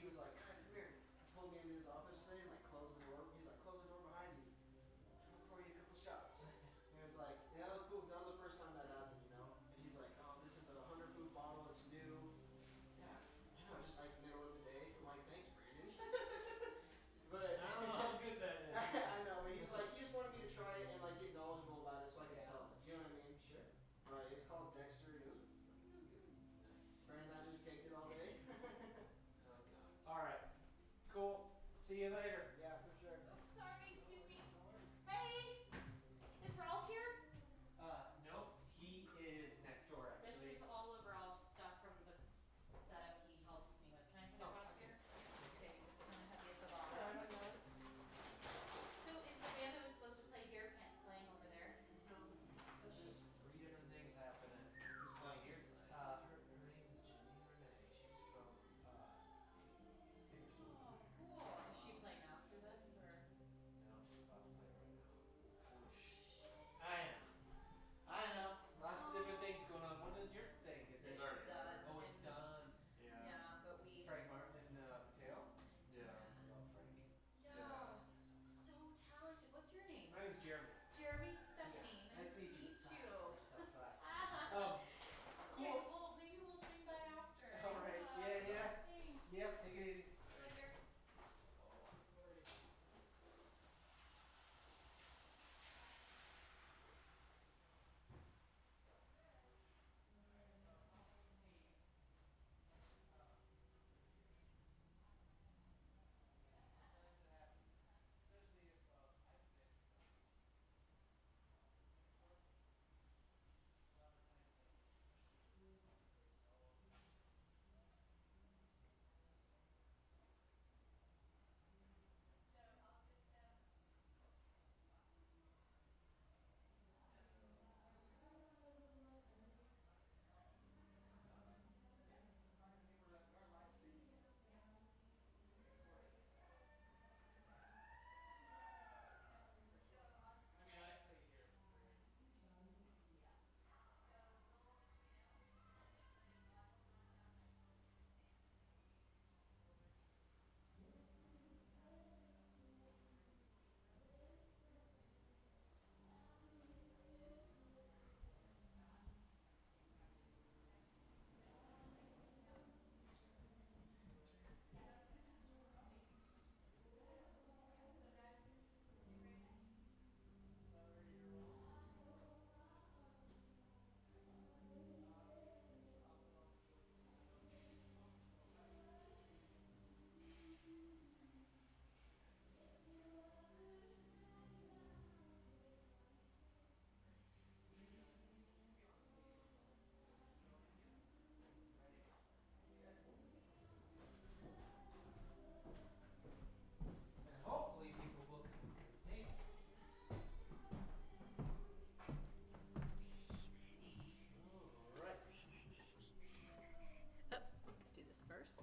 he was like, "God, come here." He pulled me into his office today and like closed the door. He's like, "Close the door behind you. I'm gonna pour you a couple shots." And it was like, yeah, that was cool because that was the first time that happened, you know. And he's like, "Oh, this is a 100 proof bottle. It's new." Yeah, I know, just like middle of the day. I'm like, "Thanks, Brandon." But I don't know how good that is. I know, but he's like, he just wanted me to try it and like get knowledgeable about it so I could sell it. You know what I mean? Sure. Right. It's called Dexter, and it was good. Nice. Brandon and I just kicked it all day. Oh god. All right. Cool. See you later. Yeah, for sure. Sorry, excuse me. Hey, is Ralph here? No, he is next door actually. This is all of Ralph's stuff from the setup he helped me with. Can I put it back here? Okay, it's kind of heavy at the bottom. So is the band that was supposed to play here playing over there? There's just 3 different things happening. Who's playing here tonight? Her name is Jeanine Renee. She's from Singers. Oh, cool. Is she playing after this or? No, she's about to play right now. Oh, shit. I know. Lots of different things going on. When is your thing? Is it? It's done. Oh, it's done. Yeah, but we. Frank Martin and Mateo? Yeah. Love Frank. Yeah. So talented. What's your name? My name's Jeremy. Jeremy, Stephanie. Yeah. Nice to meet you. Just outside. Cool. Cool. Well, maybe we'll swing by after. All right. Yeah. Thanks. Yep. Take it easy. Later. And hopefully people will come. Hey. All right. Let's do this first.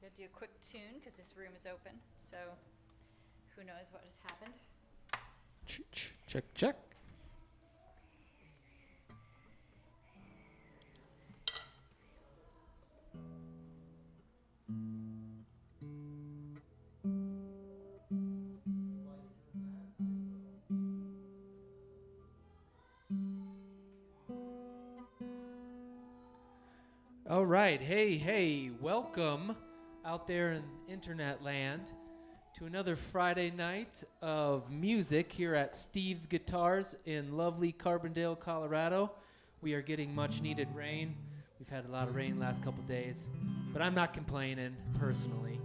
Gonna do a quick tune because this room is open, so who knows what has happened. Check. All right. Hey, welcome out there in internet land to another Friday night of music here at Steve's Guitars in lovely Carbondale, Colorado. We are getting much needed rain. We've had a lot of rain the last couple days, but I'm not complaining personally.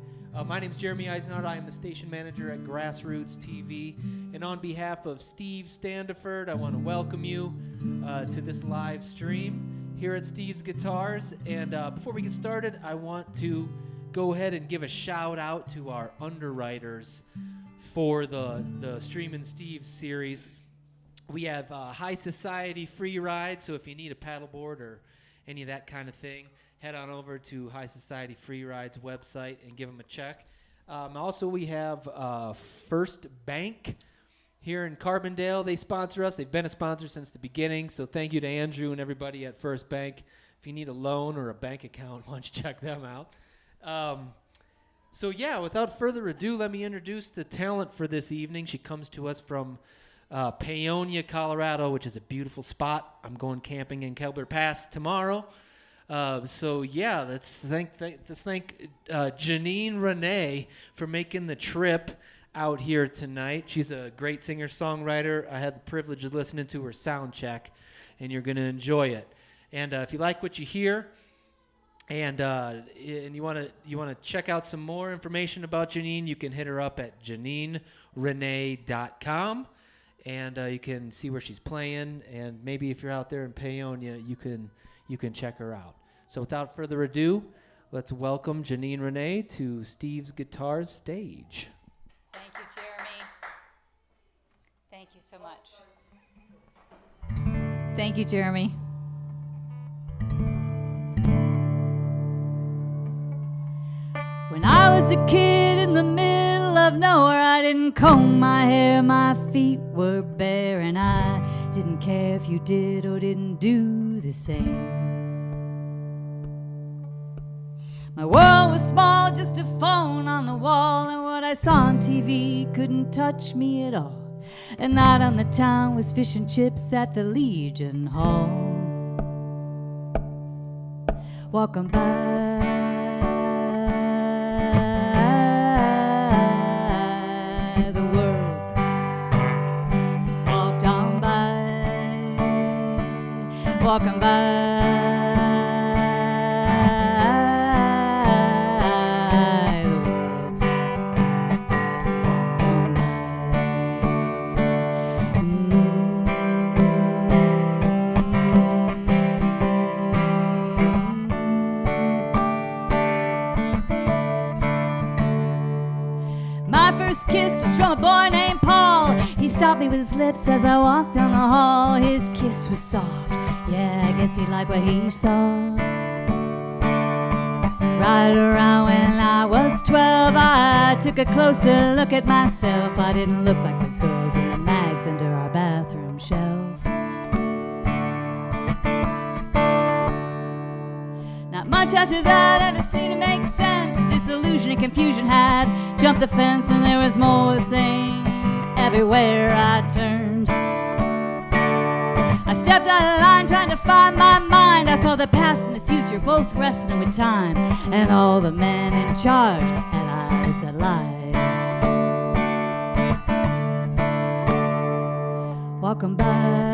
My name's Jeremy Eisenhardt. I am the station manager at GrassRoots TV. And on behalf of Steve Standiford, I want to welcome you to this live stream here at Steve's Guitars. And before we get started, I want to go ahead and give a shout out to our underwriters for the Streamin Steve series. We have High Society free ride, so if you need a paddleboard or any of that kind of thing, head on over to High Society Free Ride's website and give them a check. Also, we have First Bank here in Carbondale. They sponsor us. They've been a sponsor since the beginning, so thank you to Andrew and everybody at First Bank. If you need a loan or a bank account, why don't you check them out? So yeah, without further ado, let me introduce the talent for this evening. She comes to us from Paonia, Colorado, which is a beautiful spot. I'm going camping in Kelber Pass tomorrow. So yeah, let's thank Jeanine Renée for making the trip out here tonight. She's a great singer-songwriter. I had the privilege of listening to her sound check, and you're going to enjoy it. And if you like what you hear, and you want to check out some more information about Jeanine, you can hit her up at JanineRenee.com, and you can see where she's playing. And maybe if you're out there in Paonia, you can check her out. So without further ado, let's welcome Jeanine Renée to Steve's Guitars stage. Thank you, Jeremy. Thank you so much. Thank you, Jeremy. When I was a kid in the middle of nowhere, I didn't comb my hair, my feet were bare, and I didn't care if you did or didn't do the same. My world was small, just a phone on the wall, and what I saw on TV couldn't touch me at all. And night on the town was fish and chips at the Legion Hall. Walking by the world, walked on by, walking by. From a boy named Paul. He stopped me with his lips as I walked down the hall. His kiss was soft, yeah, I guess he liked what he saw. Right around when I was 12, I took a closer look at myself. I didn't look like those girls in the mags under our bathroom shelf. Not much after that ever seemed to make sense. Disillusion and confusion had jumped the fence, and there was more the same everywhere I turned. I stepped out of line trying to find my mind. I saw the past and the future both wrestling with time, and all the men in charge had eyes that lied. Walking by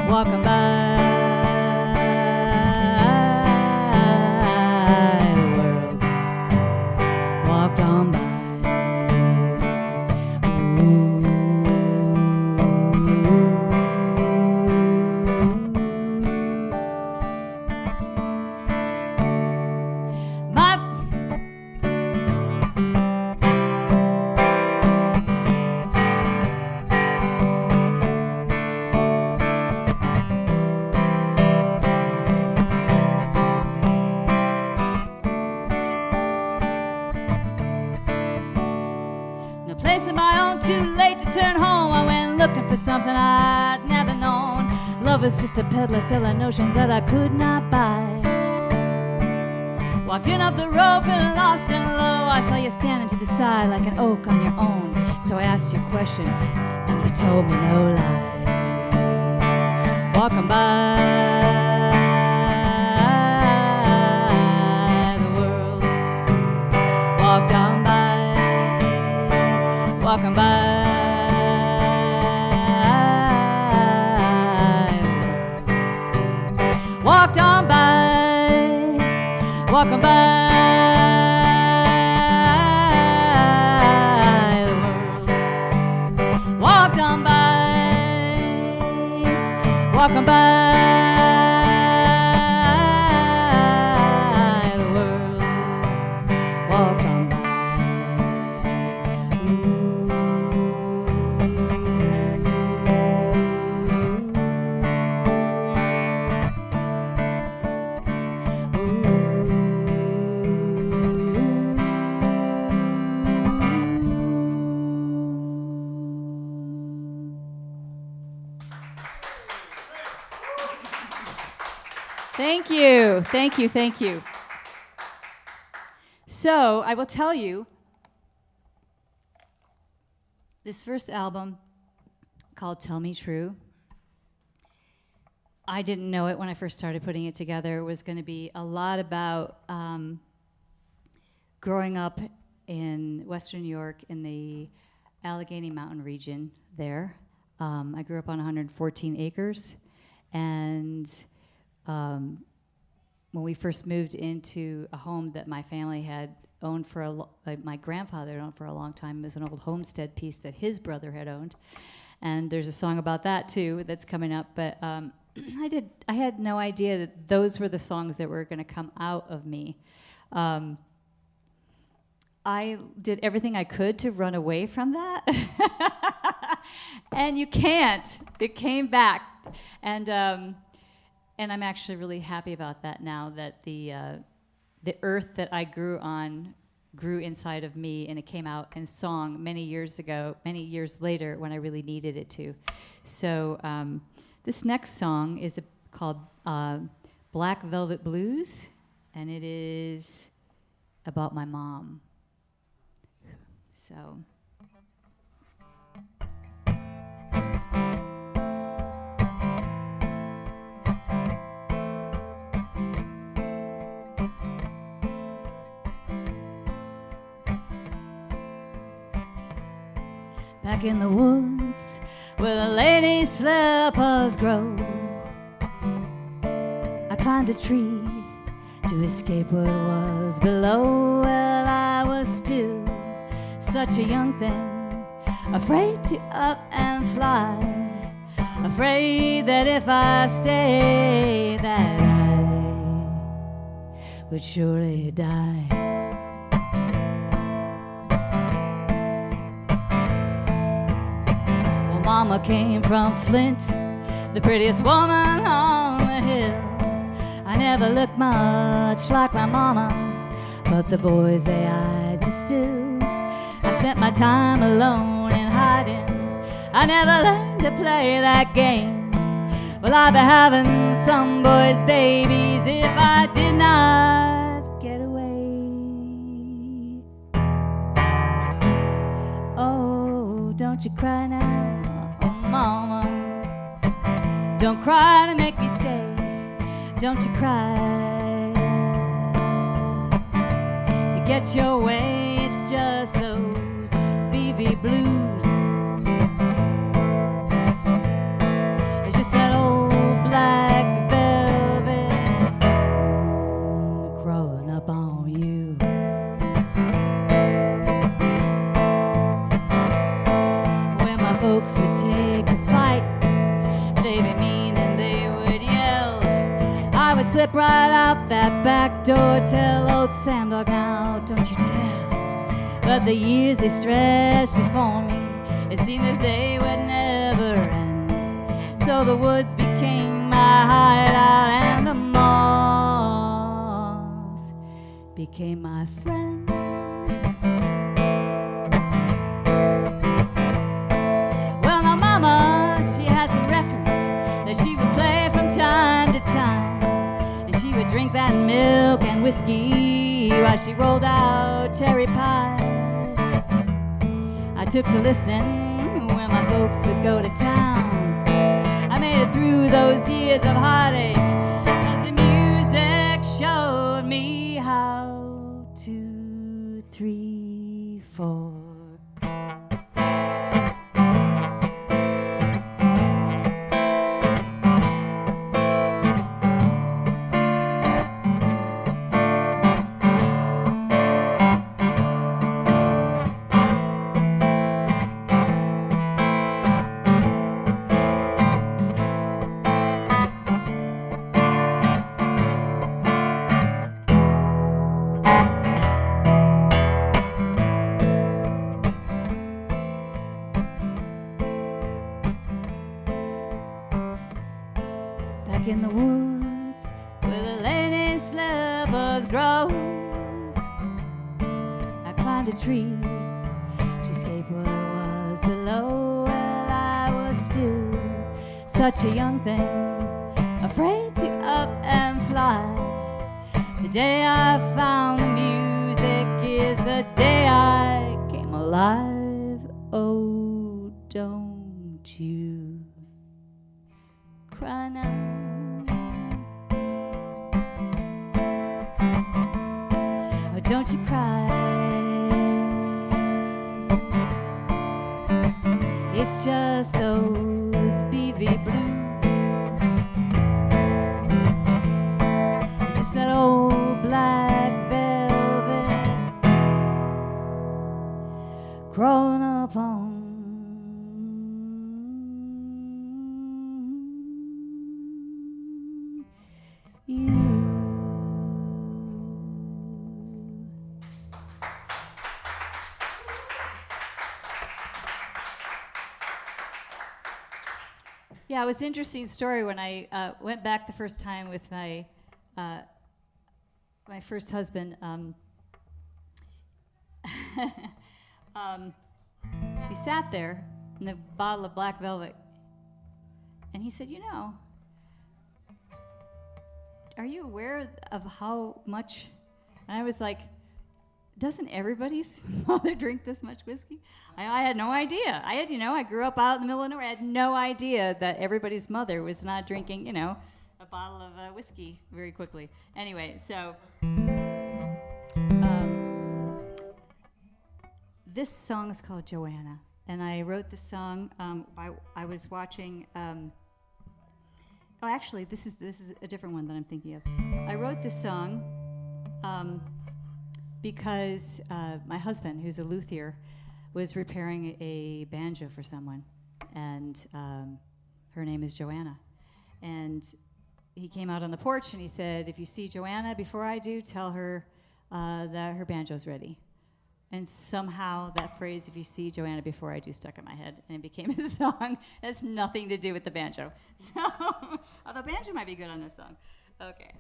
walking by the world, walked on by. Turn home, I went looking for something I'd never known. Love was just a peddler selling notions that I could not buy. Walked in off the road, feeling lost and low. I saw you standing to the side like an oak on your own. So I asked you a question, and you told me no lies. Walking by the world, walked on by, walking by. Walked on by, walking by the world. Walked on by, walking by the world. Walked on by. Thank you, thank you, thank you. So I will tell you, this first album called Tell Me True, I didn't know it when I first started putting it together. It was going to be a lot about growing up in Western New York in the Allegheny mountain region there. I grew up on 114 acres, and when we first moved into a home that my family had owned for my grandfather had owned for a long time, it was an old homestead piece that his brother had owned, and there's a song about that too that's coming up. But I had no idea that those were the songs that were going to come out of me. I did everything I could to run away from that, and you can't. It came back, and I'm actually really happy about that now. That the earth that I grew on grew inside of me, and it came out in song many years later when I really needed it to. So this next song is called Black Velvet Blues, and it is about my mom. So. Back in the woods where the lady slippers grow, I climbed a tree to escape what was below. Well, I was still such a young thing, afraid to up and fly, afraid that if I stayed that I would surely die. Well, Mama came from Flint, the prettiest woman on the hill. I never looked much like my mama, but the boys, they eyed me still. I spent my time alone in hiding. I never learned to play that game. Well, I'd be having some boys' babies if I did not get away. Oh, don't you cry now, oh mama. Don't cry to make me stay. Don't you cry to get your way. It's just those BV blues. It's just that old black velvet crawling up on you. When my folks would take to fight, they'd be mean and they would yell. I would slip right out that back door, tell old Sam Dog, now don't you tell. But the years, they stretched before me. It seemed that they would never end. So the woods became my hideout, and the moss became my friend. Well, now Mama, she had some records that she would play from time to time, and she would drink that milk and whiskey while she rolled out cherry pie. I took to listen when my folks would go to town. I made it through those years of heartache, 'cause the music showed me how 2, 3, 4. In the woods where the lady slippers grow, I climbed a tree to escape what was below. Well, I was still such a young thing, afraid to up and fly. fly. The day I found the music is the day I came alive. Oh, don't you cry now. Oh, don't you cry. It's just those BV blues. It's just that old black velvet crawling up on you. Yeah, it was an interesting story when I went back the first time with my my first husband. We sat there in the bottle of black velvet, and he said, "You know, are you aware of how much?" And I was like, "Doesn't everybody's mother drink this much whiskey?" I had no idea. I grew up out in the middle of nowhere. I had no idea that everybody's mother was not drinking, a bottle of whiskey very quickly. Anyway, so this song is called Joanna, and I wrote the song. I was watching. Actually, this is a different one that I'm thinking of. I wrote this song because my husband, who's a luthier, was repairing a banjo for someone, and her name is Joanna. And he came out on the porch and he said, "If you see Joanna before I do, tell her that her banjo's ready." And somehow that phrase, "if you see Joanna before I do," stuck in my head, and it became a song. It has nothing to do with the banjo. So, although banjo might be good on this song. Okay.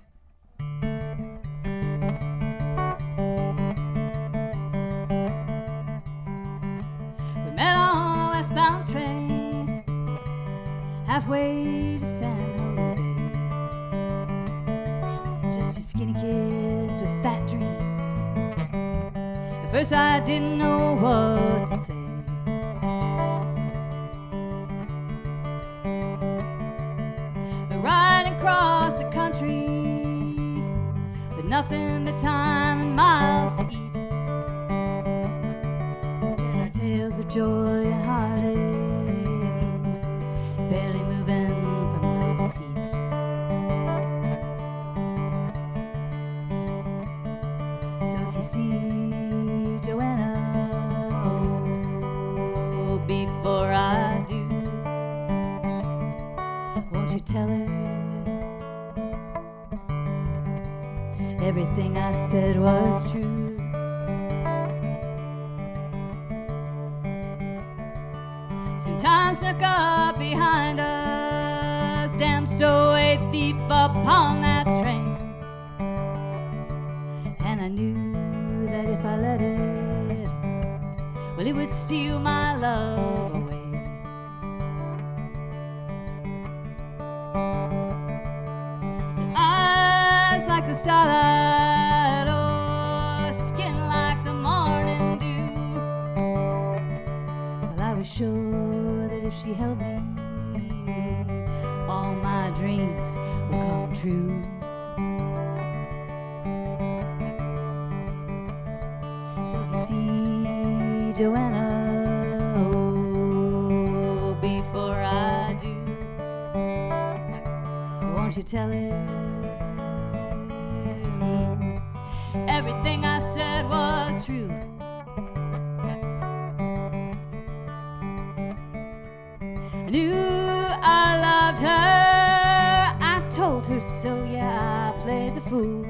Met on a westbound train, halfway to San Jose. Just two skinny kids with fat dreams. At first I didn't know what to say. But riding across the country with nothing but time and miles to eat. Tales of joy and heartache, barely moving from those seats. So if you see Joanna, oh, before I do, won't you tell her everything I said was true? Time snuck up behind us, damn stowaway thief upon that train. And I knew that if I let it, well, it would steal my love away. The eyes like the starlight, oh, skin like the morning dew. Well, I was sure if she held me, all my dreams will come true. So if you see Joanna, oh, before I do, won't you tell her everything I said was true? Knew I loved her, I told her so, yeah, I played the fool.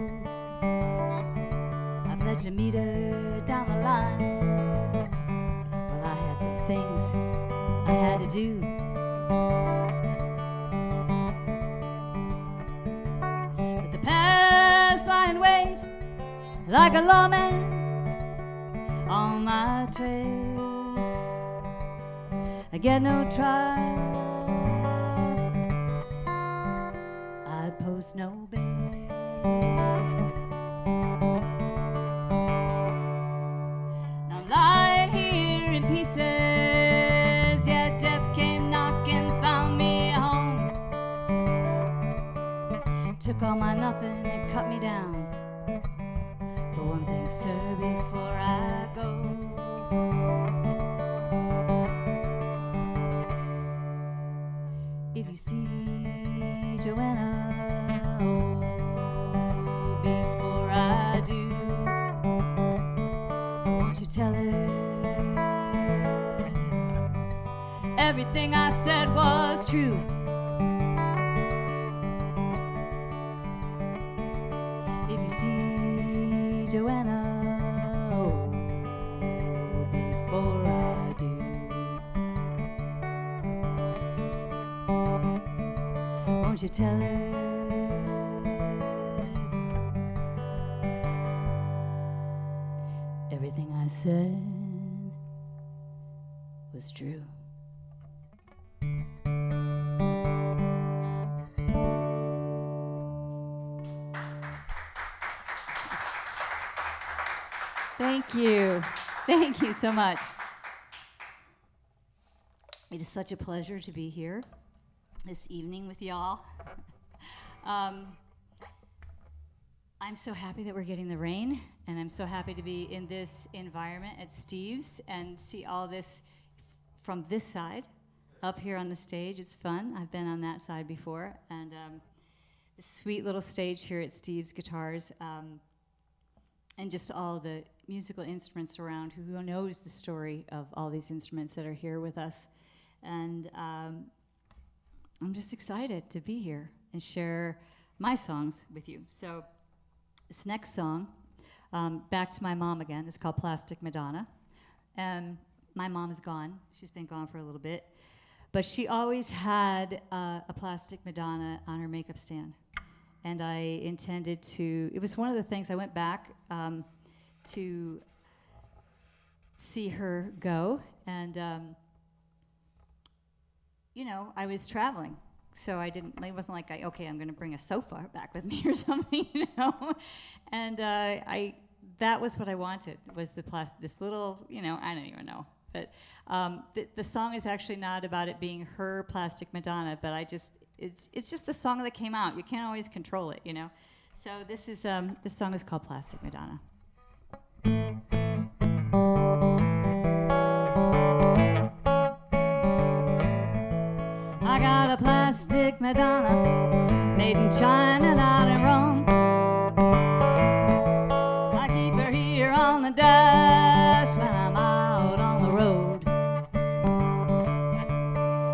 I pledged to meet her down the line. Well, I had some things I had to do. But the past lie in wait like a lawman on my trail. I get no trial, I'd post no bail. took all my nothing and cut me down. But one thing, sir, before I go, if you see Joanna, oh, before I do, won't you tell her everything I said was true? If you see Joanna, oh, before I do, won't you tell her everything I said was true? Thank you. Thank you so much. It is such a pleasure to be here this evening with y'all. I'm so happy that we're getting the rain, and I'm so happy to be in this environment at Steve's and see all this from this side up here on the stage. It's fun. I've been on that side before, and the sweet little stage here at Steve's Guitars, and just all the musical instruments around. Who knows the story of all these instruments that are here with us? And I'm just excited to be here and share my songs with you. So this next song, back to my mom again, is called Plastic Madonna. And my mom is gone. She's been gone for a little bit. But she always had a plastic Madonna on her makeup stand. And I intended to, it was one of the things I went back to see her go. And, you know, I was traveling. So I didn't, it wasn't like, okay, I'm going to bring a sofa back with me or something, you know. And that was what I wanted, was this little, you know, I don't even know. But the song is actually not about it being her plastic Madonna, but it's just the song that came out. You can't always control it, you know. So this song is called Plastic Madonna. I got a plastic Madonna made in China, not in Rome. I keep her here on the dash when I'm out on the road.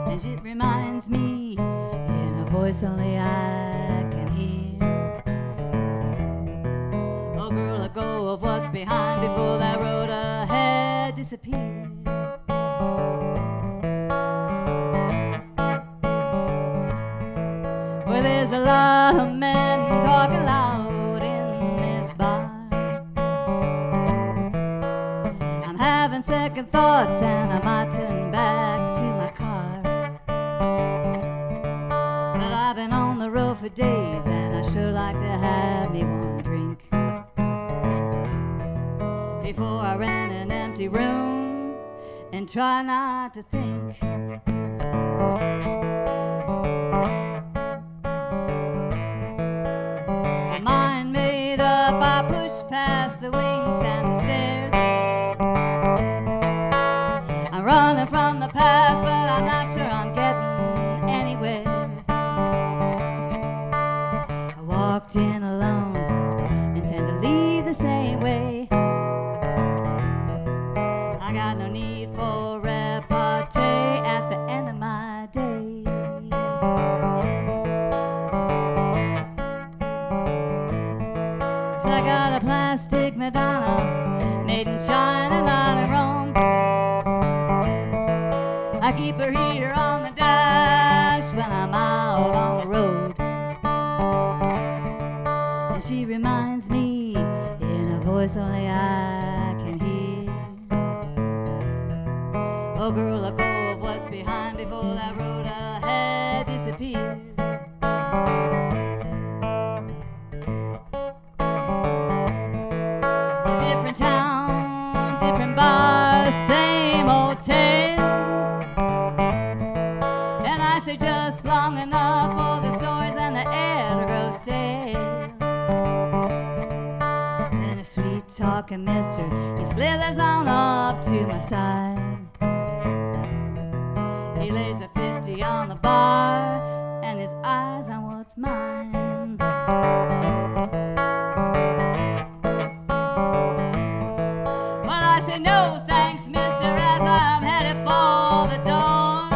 And it reminds me in a voice only I can hear. Oh girl, let go of what's behind before that road ahead disappears. Where there's a lot of men talking loud in this bar. I'm having second thoughts and I might turn back to my car. But I've been on the road for days and I sure like to have me one drink before I rent an empty room and try not to think. Mind made up, I push past the wings and the stairs. I'm running from the past, but I'm not sure I'm getting anywhere. I walked in alone, intend to leave the same way. I got no need for repartee at the end of my day. I got a plastic Madonna made in China, not in Rome. I keep her here on the dash when I'm out on the road. And she reminds me in a voice only I can hear. Oh girl, let go of what's behind before that road ahead disappears. Town, different bar, same old tale. And I say just long enough for the stories and the air to grow stale. Then a sweet-talking mister, he slithers on up to my side. He lays a 50 on the bar, and his eyes on what's mine. Well, I say no thanks, mister, as I'm headed for the door.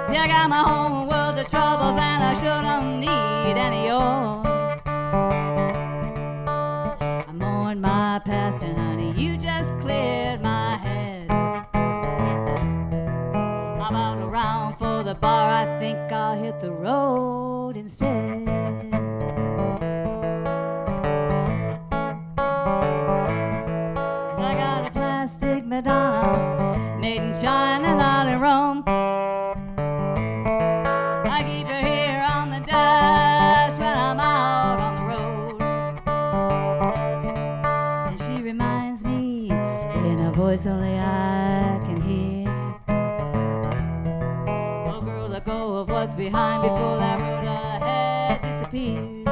See, I got my own world of troubles, and I sure don't need any yours. I mourn my past, and honey, you just cleared my head. About around for the bar, I think I'll hit the road instead. 'Cause I got a plastic Madonna made in China, not in Rome. I keep her here on the dash when I'm out on the road. And she reminds me in a voice only I can hear. Oh girl, let go of what's behind before that road ahead disappears.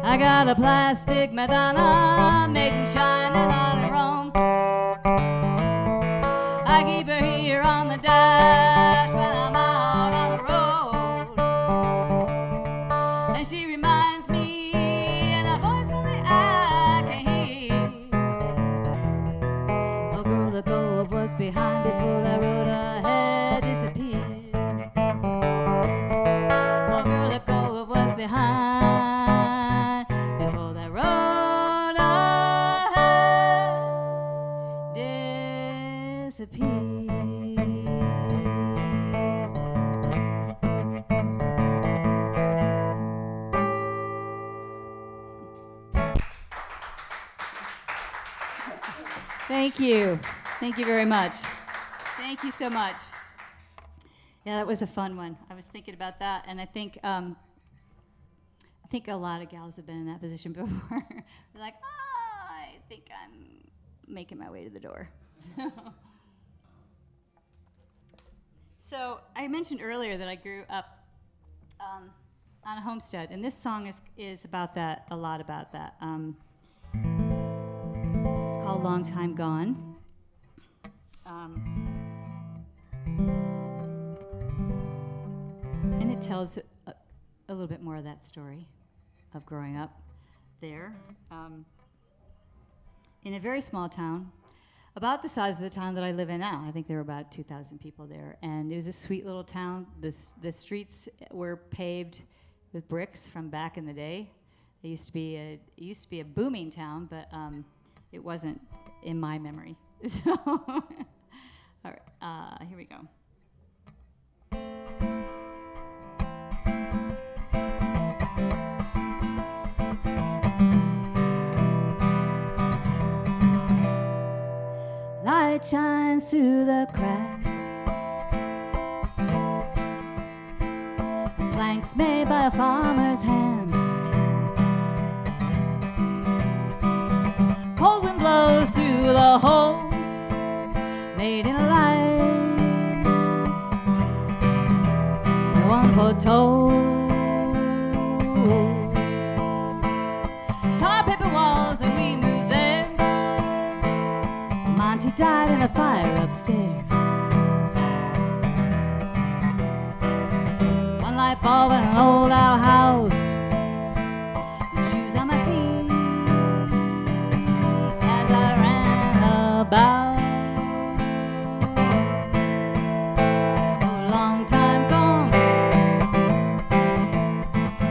I got a plastic Madonna made in China, not in Rome. I keep her here on the dash when I'm out on the road. And she reminds me in a voice only I can hear. Oh girl, let go of what's behind before that road ahead disappears. Oh girl, let go of what's behind before that road ahead disappears. Thank you. Thank you very much. Thank you so much. Yeah, that was a fun one. I was thinking about that, and I think a lot of gals have been in that position before. They're like, I think I'm making my way to the door. So I mentioned earlier that I grew up on a homestead, and this song is about that, a lot about that. It's called Long Time Gone. And it tells a little bit more of that story of growing up there in a very small town, about the size of the town that I live in now. I think there were about 2,000 people there, and it was a sweet little town. The streets were paved with bricks from back in the day. It used to be a booming town, but it wasn't in my memory. So, all right, here we go. Light shines through the cracks. Planks made by a farmer's hands. Cold wind blows through the holes made in a line. No one foretold. Tar paper walls and we moved there. Monty died in a fire upstairs. One light bulb in an old outhouse. Shoes on my feet as I ran about. Oh, long time gone.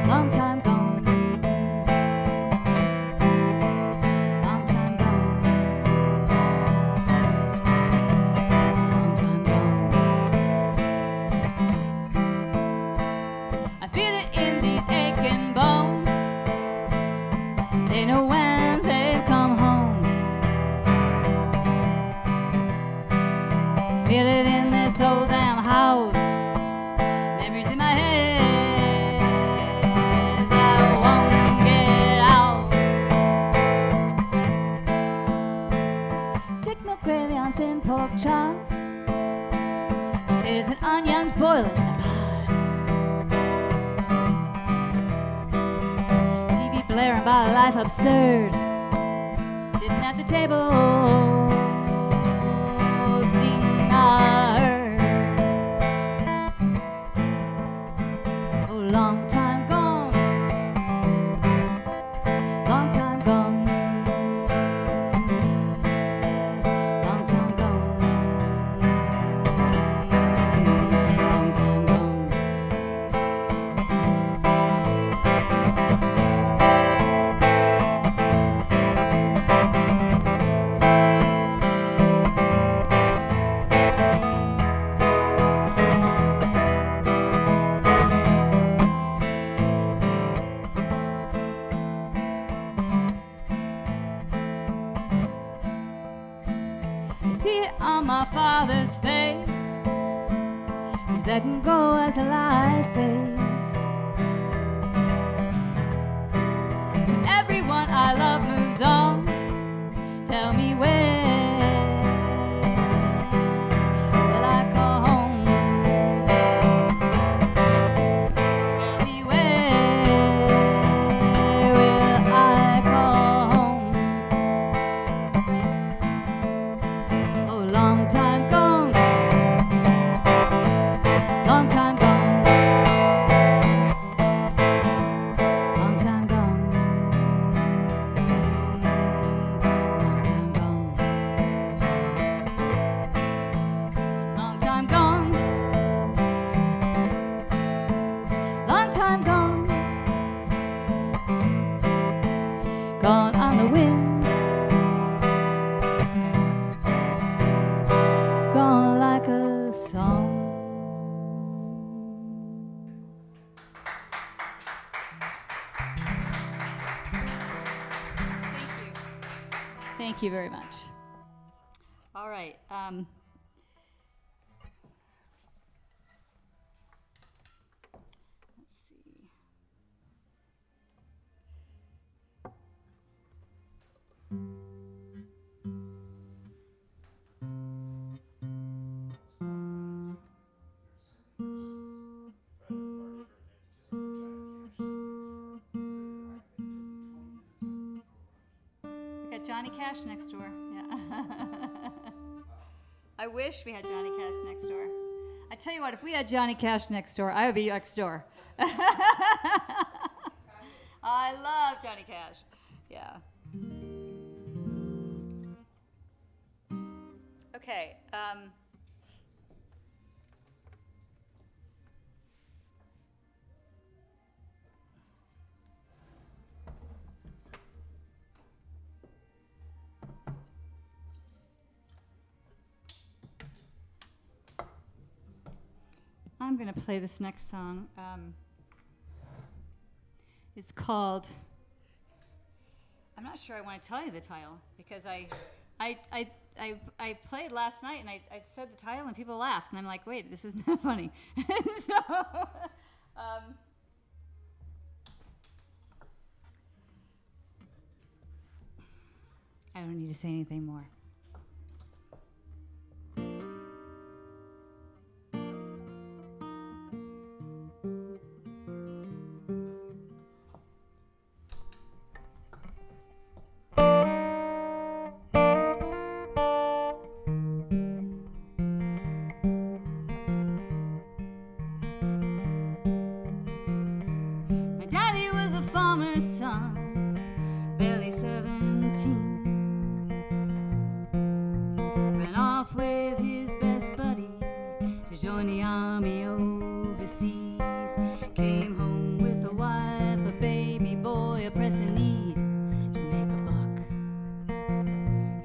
Long time gone. Long time gone. Long time gone. I feel it in these aching bones. They know when they've come home. Feel it in this old damn house. Memories in my head that won't get out. Thick milk gravy on thin and pork chops, potatoes and onions boiling in a pot. TV blaring by life absurd, sitting at the table, sing I heard. Oh, long time gone, long time gone, long time gone, long time gone. I see it on my father's face. He's letting go as the light fades. And everyone I love moves on. Tell me where will I call home? Tell me where will I call home? Oh, long time gone, long time gone, long time gone, long time gone, long time gone, gone on the wind, gone like a song. Thank you very much. All right. Let's see. We got Johnny Cash next door. Yeah. I wish we had Johnny Cash next door. I tell you what, if we had Johnny Cash next door, I would be next door. I love Johnny Cash. Yeah. Okay. I'm going to play this next song. It's called, I'm not sure I want to tell you the title because I played last night and I said the title and people laughed and I'm like, wait, this is not funny. So, I don't need to say anything more. My daddy was a farmer's son, barely 17. Ran off with his best buddy to join the army overseas. Came home with a wife, a baby boy, a pressing need to make a buck.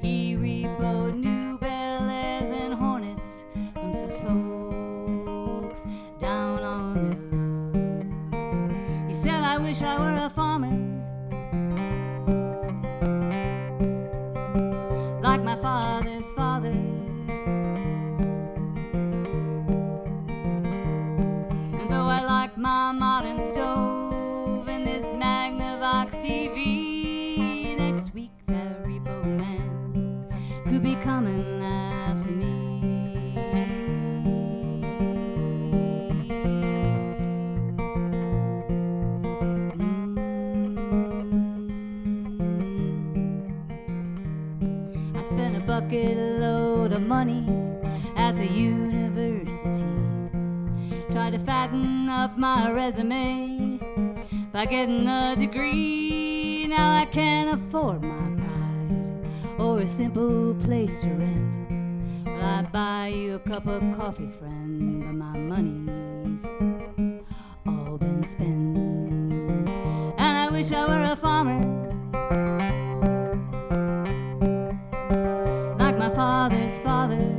He repoed new Bel Airs and Hornets from sus folks down on the luck. He said, I wish I were a farmer like my father's father. And though I like my modern stove and this Magnavox TV, next week that repo man could be coming after money at the university. Tried to fatten up my resume by getting a degree. Now I can't afford my pride or a simple place to rent. Well, I'd buy you a cup of coffee, friend, but my money's all been spent. And I wish I were a farmer, like my father's father.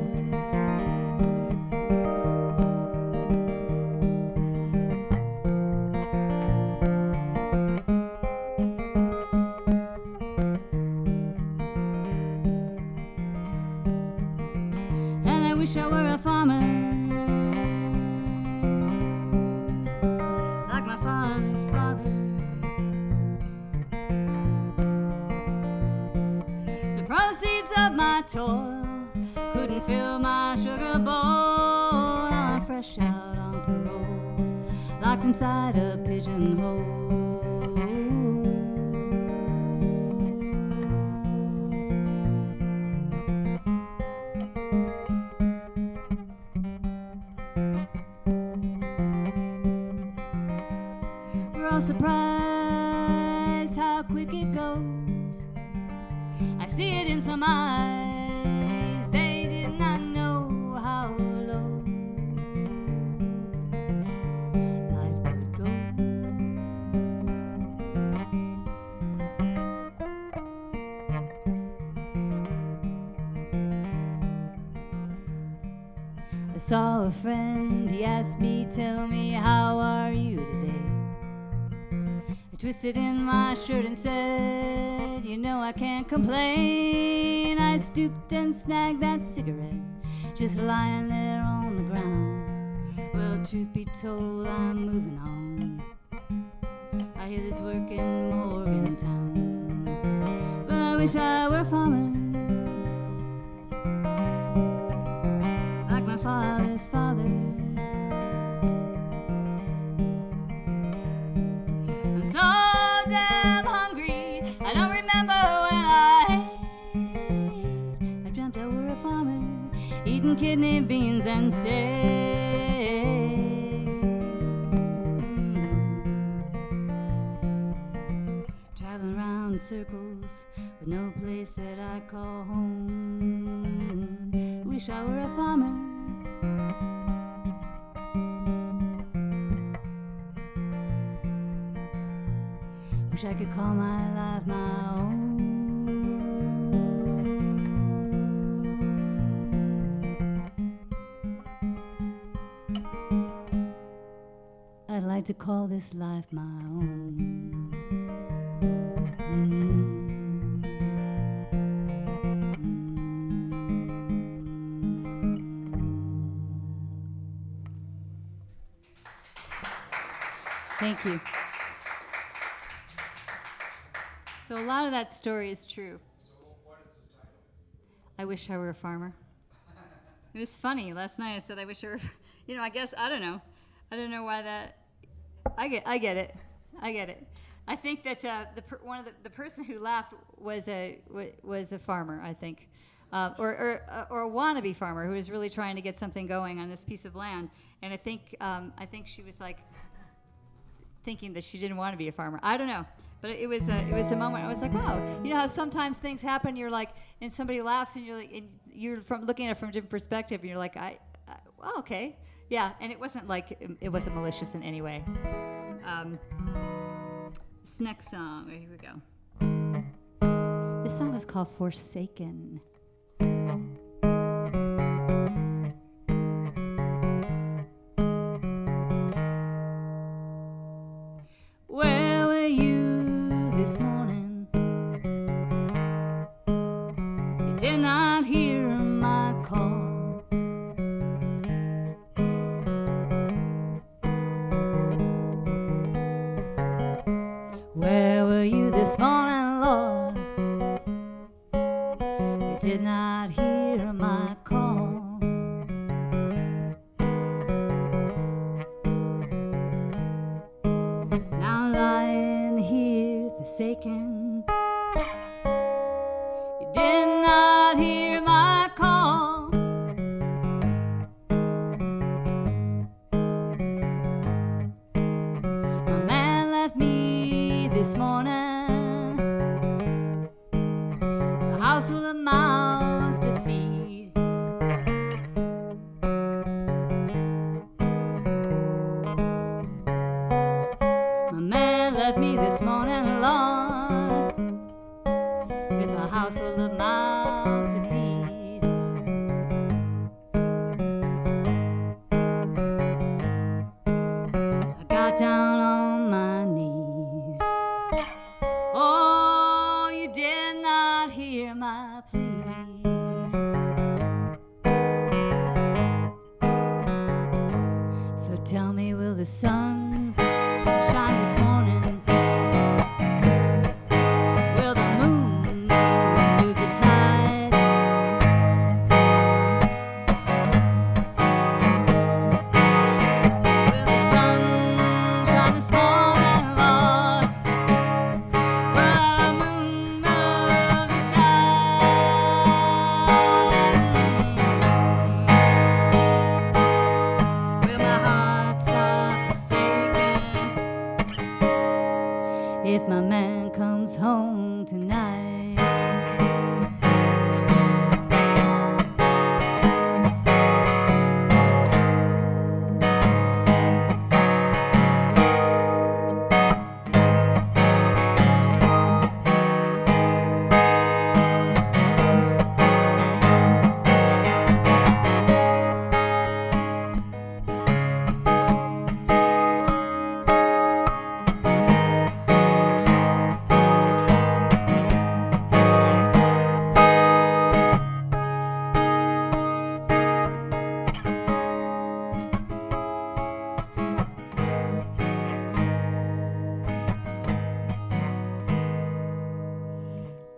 Wish I were a farmer, like my father's father. The proceeds of my toil couldn't fill my sugar bowl. Now I'm fresh out on parole, locked inside a pigeonhole. Surprised how quick it goes. I see it in some eyes, they did not know how low life could go. I saw a friend, he asked me, tell me, how are you today? Twisted in my shirt and said, you know I can't complain. I stooped and snagged that cigarette, just lying there on the ground. Well, truth be told, I'm moving on. I hear this work in Morgantown, but I wish I were a farmer, like my father's father. So damn hungry, I don't remember when I ate. I dreamt I were a farmer, eating kidney beans and steaks. Traveling around in circles with no place that I call home. Wish I were a farmer, wish I could call my life my own. I'd like to call this life my own. Thank you. So a lot of that story is true. So what is the title? I wish I were a farmer. It was funny. Last night I said I wish I were, I guess, I don't know why that, I get it. I think that the person who laughed was a farmer, I think. Or a wannabe farmer who was really trying to get something going on this piece of land. And I think she was like thinking that she didn't want to be a farmer. I don't know. But it was a moment I was like, wow, you know how sometimes things happen, you're like, and somebody laughs, and you're like, and you're from looking at it from a different perspective, and you're like, well, okay, yeah, and it wasn't wasn't malicious in any way. This next song, here we go. This song is called Forsaken. Where were you this morning? You did not hear my call. Where were you this morning, Lord? You this morning, a house full of mouths to feed. My man left me this morning alone, with a house full of mouths to feed. I got down on my knees. Oh, you did not hear my pleas. So tell me, will the sun shine this morning? Will the moon move the tide? Will the sun shine this morning, Lord? Will the moon move the tide? Will my heart stop forsaking if my man comes home tonight?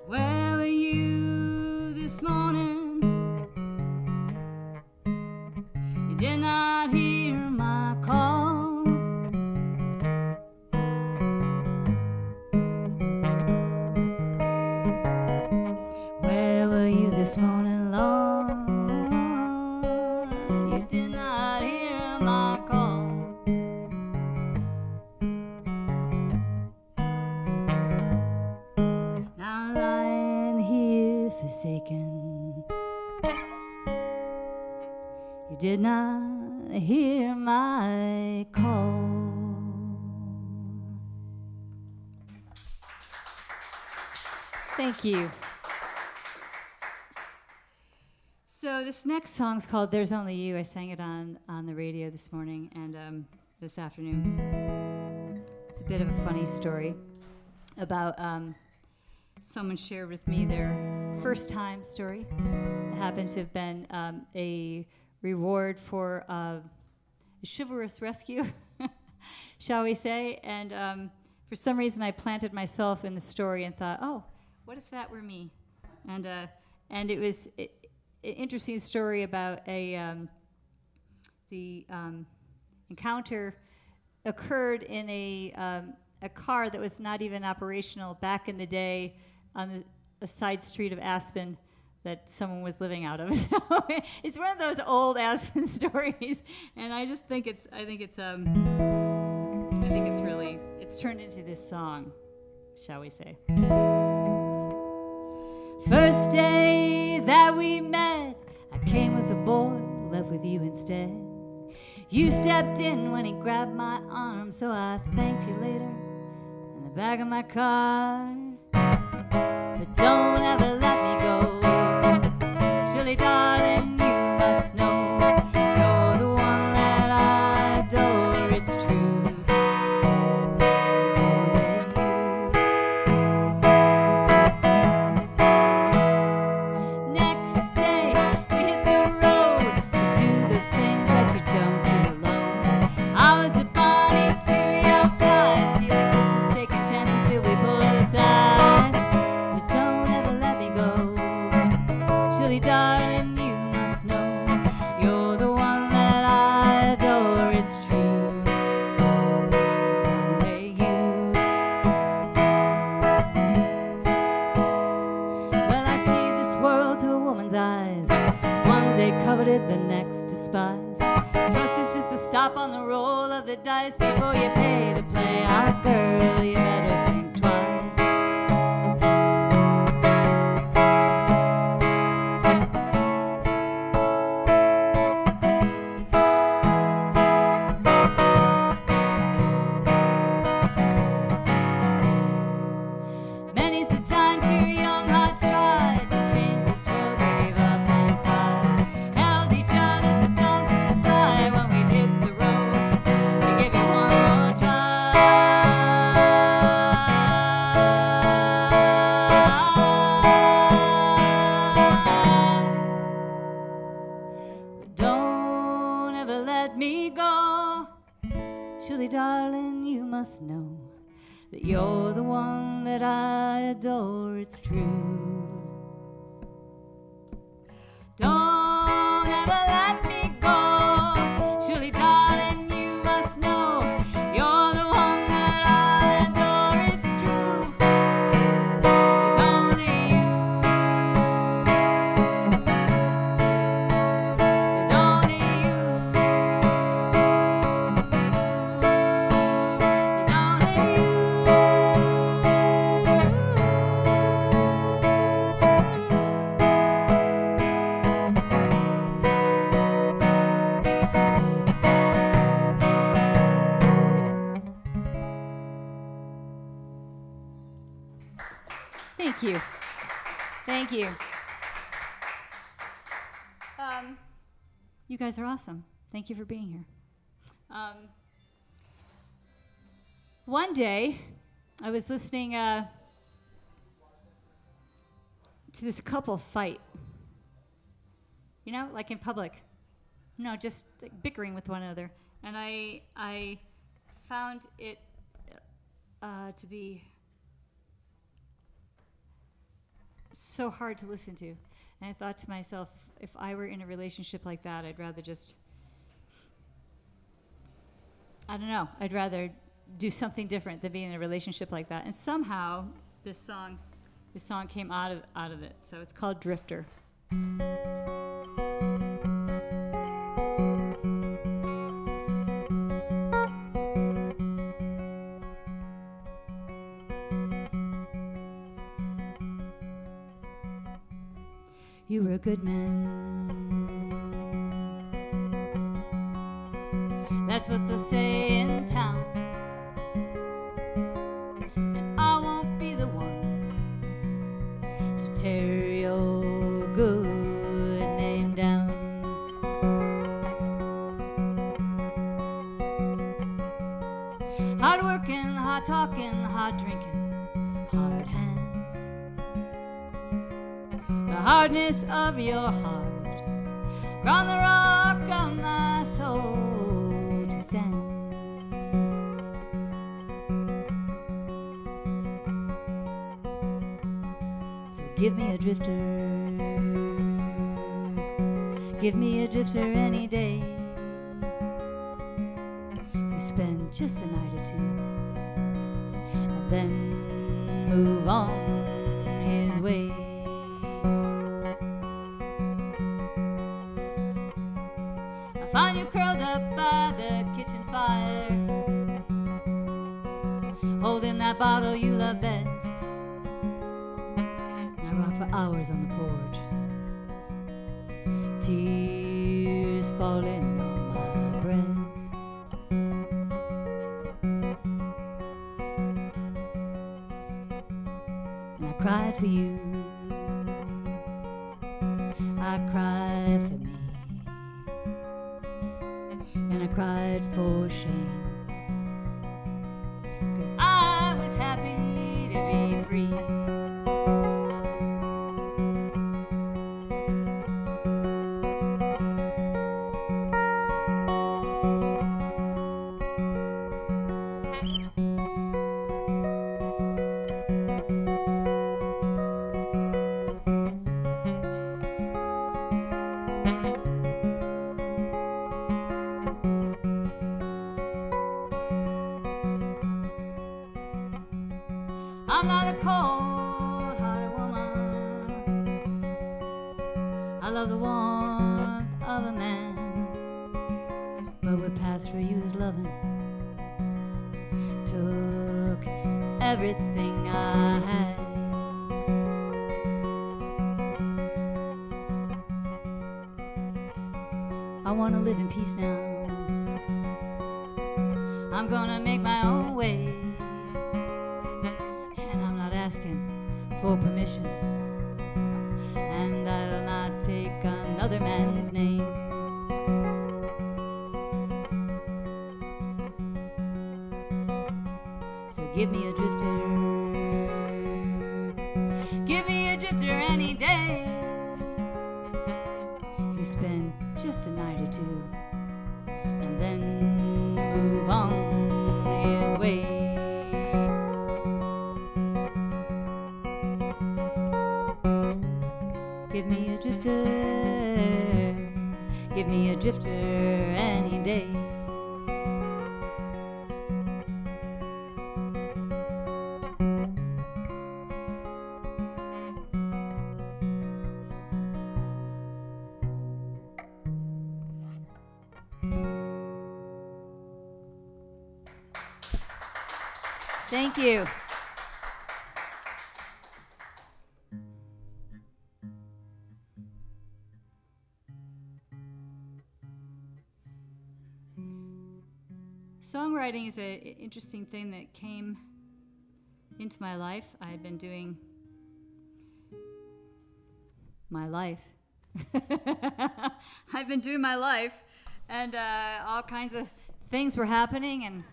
Where were you this morning? You did not hear my call. Where were you this morning, Lord? You did not hear my call. Now lying here forsaken, you did not hear my call. Thank you. So this next song's called "There's Only You." I sang it on the radio this morning and this afternoon. It's a bit of a funny story about someone shared with me their first time story. It happened to have been a reward for a chivalrous rescue, shall we say. And for some reason I planted myself in the story and thought, oh, what if that were me? And it was an interesting story about the encounter occurred in a car that was not even operational back in the day on a side street of Aspen that someone was living out of. So it's one of those old Aspen stories, and I just think it's really turned into this song, shall we say? First day that we met, I came with a boy, left with you instead. You stepped in when he grabbed my arm, so I thanked you later in the back of my car. But don't ever let me go. Surely, darling, you must know you're the one that I adore. It's true. It's only you. Next day, we hit the road to do those things that you don't do alone. I was a body to your car, stealing kisses, taking chances till we pull it aside. But don't ever let me go. Surely, darling, you must know you're the one that I adore. It's true. It's only you. Well, I see this world through a woman's eyes. One day coveted, the next despised. Trust is just a stop on the roll of the dice before you pay to play. Our girl, you better think let me go. Surely, darling, you must know that you're the one that I adore, it's true. Don't ever let me go. Surely, darling, you must know you're the one that I adore, it's true. There's only you. There's only you. There's only you. Thank you. Thank you. You guys are awesome. Thank you for being here. One day, I was listening to this couple fight. You know, like in public. No, just like bickering with one another. And I found it to be so hard to listen to. And I thought to myself, if I were in a relationship like that, I'd rather just, I don't know, I'd rather do something different than be in a relationship like that. And somehow this song came out of it. So it's called Drifter. You were a good man. That's what they'll say in town. And I won't be the one to tear your good name down. Hard working, hard talking, hard drinking, hard hands. The hardness of your heart ground the rock of my soul to sand. So give me a drifter, give me a drifter any day, who spend just a night or two and then move on his way. Find you curled up by the kitchen fire, holding that bottle you love best. I rock for hours on the porch, tears falling on my breast. And I cried for you, I cried for me. And I cried for shame, 'cause I was happy to be free. I'm not a cold-hearted woman. I love the warmth of a man, but what passed for you is loving. Took everything I had. I want to live in peace now. I'm gonna make my own way. For permission, and I'll not take another man's name. So give me a drifter, give me a drifter any day, who spend just a night or two and then move on his way. Give me a drifter, give me a drifter any day. Thank you. Songwriting is an interesting thing that came into my life. I had been doing my life. I've been doing my life, and all kinds of things were happening, and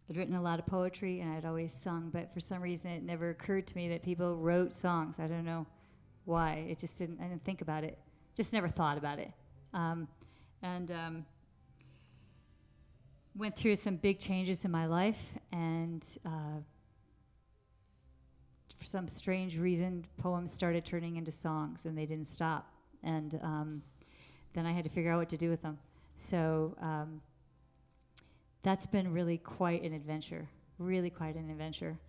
I'd written a lot of poetry, and I'd always sung, but for some reason it never occurred to me that people wrote songs. I don't know why. It just didn't, I didn't think about it. Just never thought about it. Went through some big changes in my life, and for some strange reason, poems started turning into songs, and they didn't stop. And then I had to figure out what to do with them. So that's been really quite an adventure, really quite an adventure.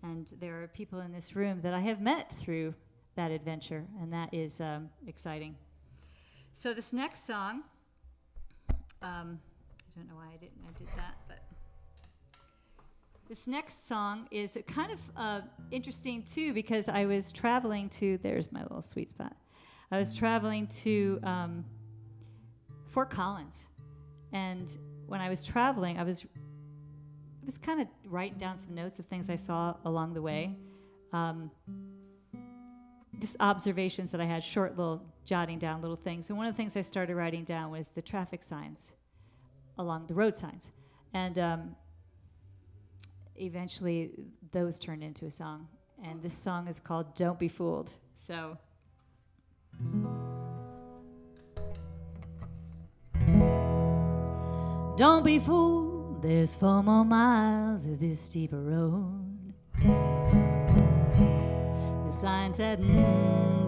And there are people in this room that I have met through that adventure, and that is exciting. So this next song, I don't know why I did that, but this next song is kind of interesting too, because I was traveling to, there's my little sweet spot. I was traveling to Fort Collins, and when I was traveling, I was kind of writing down some notes of things I saw along the way. Just observations that I had, short little jotting down little things. And one of the things I started writing down was the traffic signs along the road signs. And eventually those turned into a song. And this song is called Don't Be Fooled. So. Don't be fooled, there's 4 more miles of this steeper road. The sign said,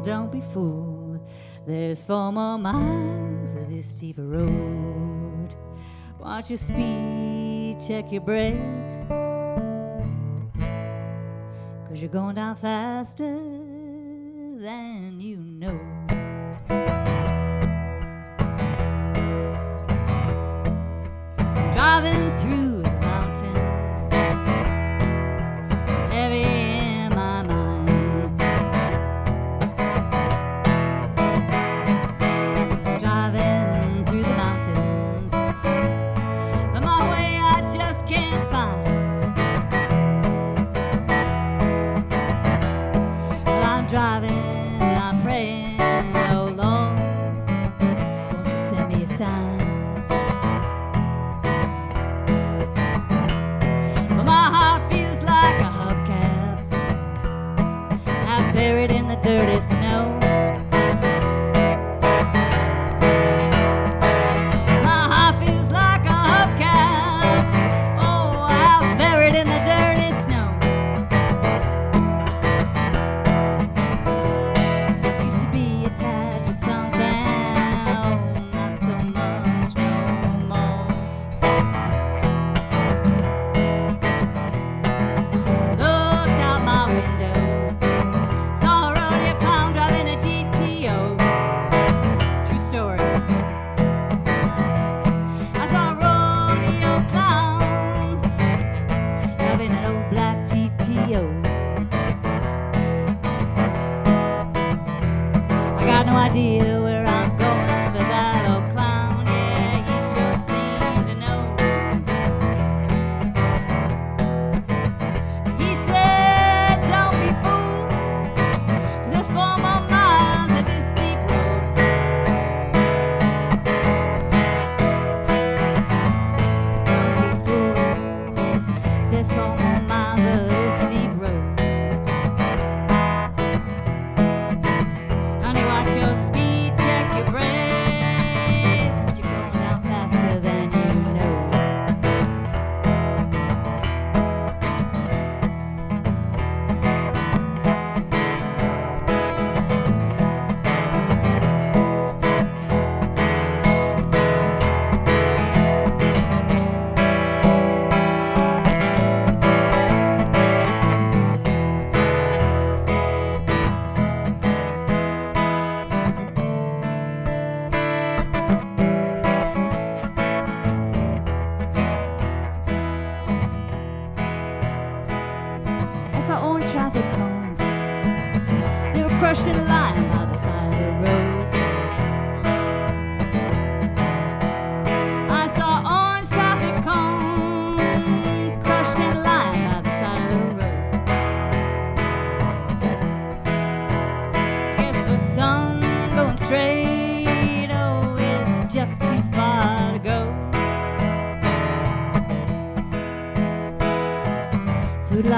don't be fooled, there's 4 more miles of this steeper road. Watch your speed, check your brakes, 'cause you're going down faster than you know. Driving through the mountains, heavy in my mind. Driving through the mountains, but my way I just can't find. Well, I'm driving, I'm praying, oh Lord, won't you send me a sign? Buried in the dirty snow. My heart feels like a hubcap. Oh, out buried in the dirty snow. Used to be attached to something, oh, not so much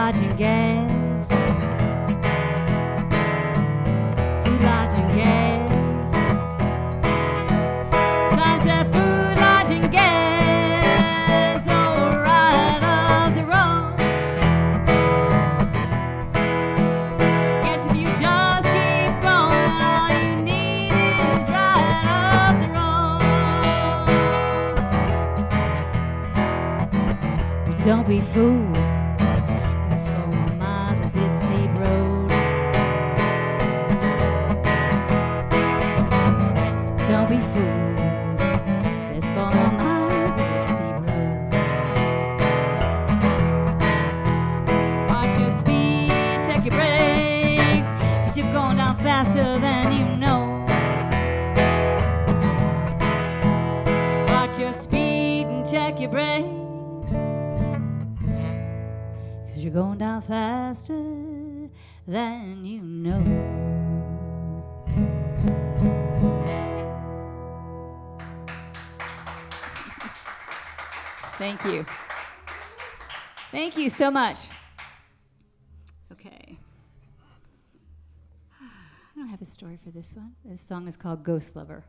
lodging, gas. Food, lodging, gas. So I said food, lodging, gas. Oh, right up the road. Guess if you just keep going, all you need is right up the road. But don't be fooled. There's 4 more miles of this steep road. Don't be fooled. There's 4 more miles of this steep road. Watch your speed, check your brakes, 'cause you're going down faster than you know. Watch your speed and check your brakes, 'cause you're going down faster than you know. Thank you. Thank you so much. Okay. I don't have a story for this one. This song is called Ghost Lover.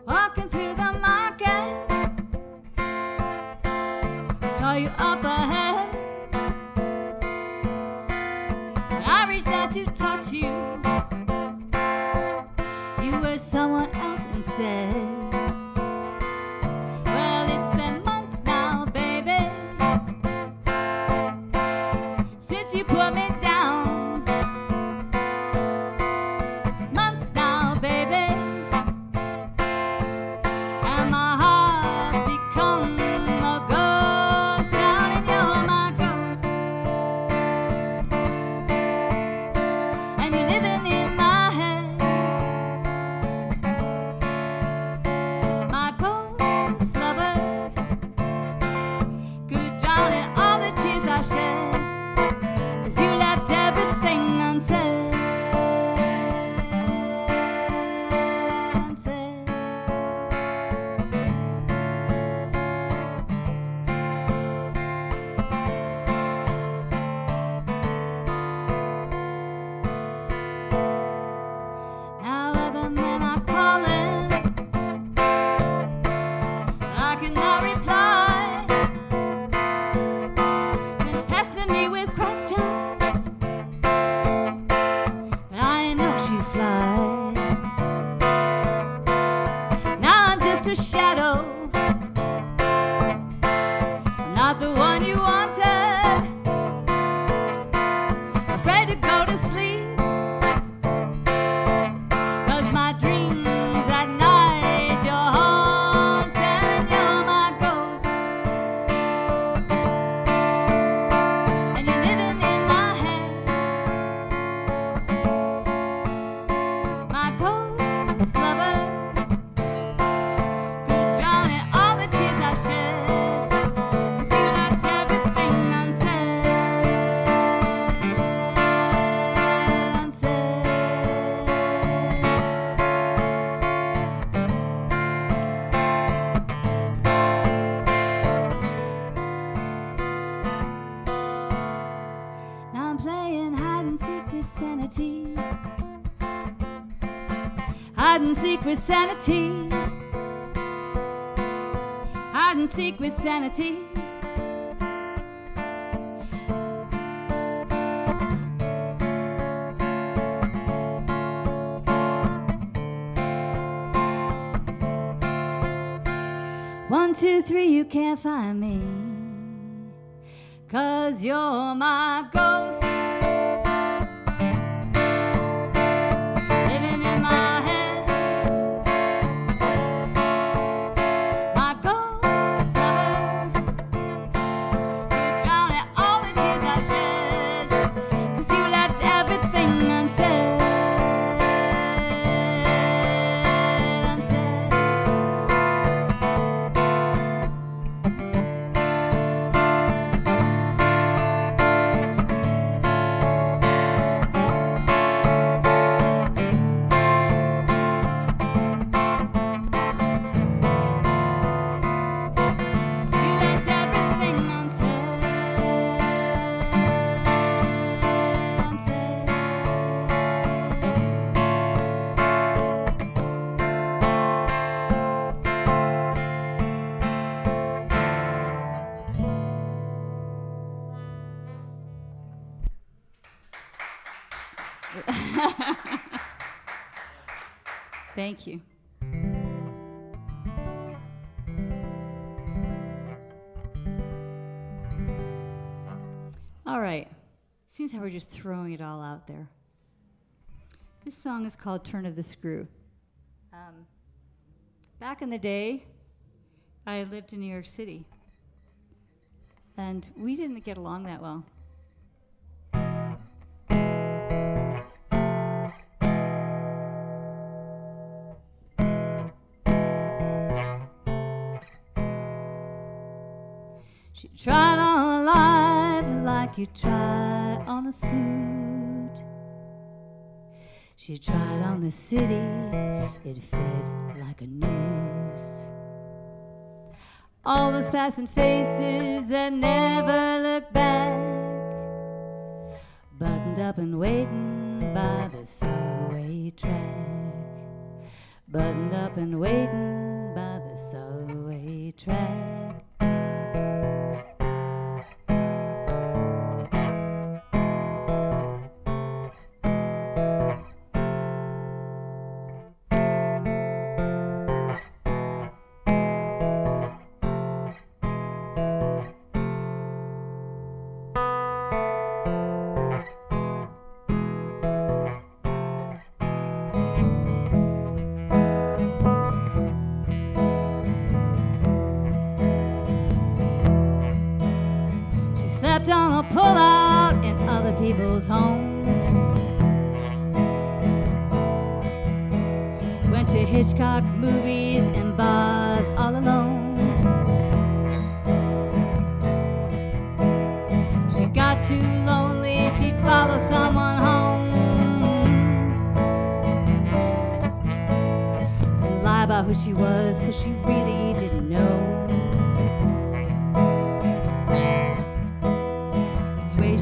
Walking through the market, saw you up ahead. When I reached out to touch you, you were someone else instead. Well, it's been months now, baby, since you put me down. Months now, baby. And my heart's become a ghost town, and you're my ghost. And you're living in my head, my ghost lover. Could drown in all the tears I shed, 'cause you left everything unsaid. Unsaid. Now other men are calling, but I cannot reply. Friends pestering me with questions, but I know she fly. Now I'm just a shadow. I'm not the one you wanted. Afraid to go to sleep, 'cause my dreams at night you're haunting, and you're my ghost. And you're living in my head, my ghost lover. Could drown in all the tears I shed, 'cause you left everything unsaid. Unsaid. Now I'm playing hide and seek with sanity. Hide and seek with sanity. Hide and seek with sanity. One, two, three, you can't find me, 'cause you're my ghost. Living in my head, my ghost lover. You drown in all the tears I shed, 'cause you left everything unsaid. Unsaid. Thank you. All right. Seems how we're just throwing it all out there. This song is called Turn of the Screw. Back in the day, I lived in New York City, and we didn't get along that well. She tried on a life like you try on a suit. She tried on the city, it fit like a noose. All those passing faces that never look back, buttoned up and waiting by the subway track. Buttoned up and waiting by the subway track. On a pull-out in other people's homes. Went to Hitchcock movies and bars all alone. She got too lonely, she'd follow someone home and lie about who she was, 'cause she really didn't know.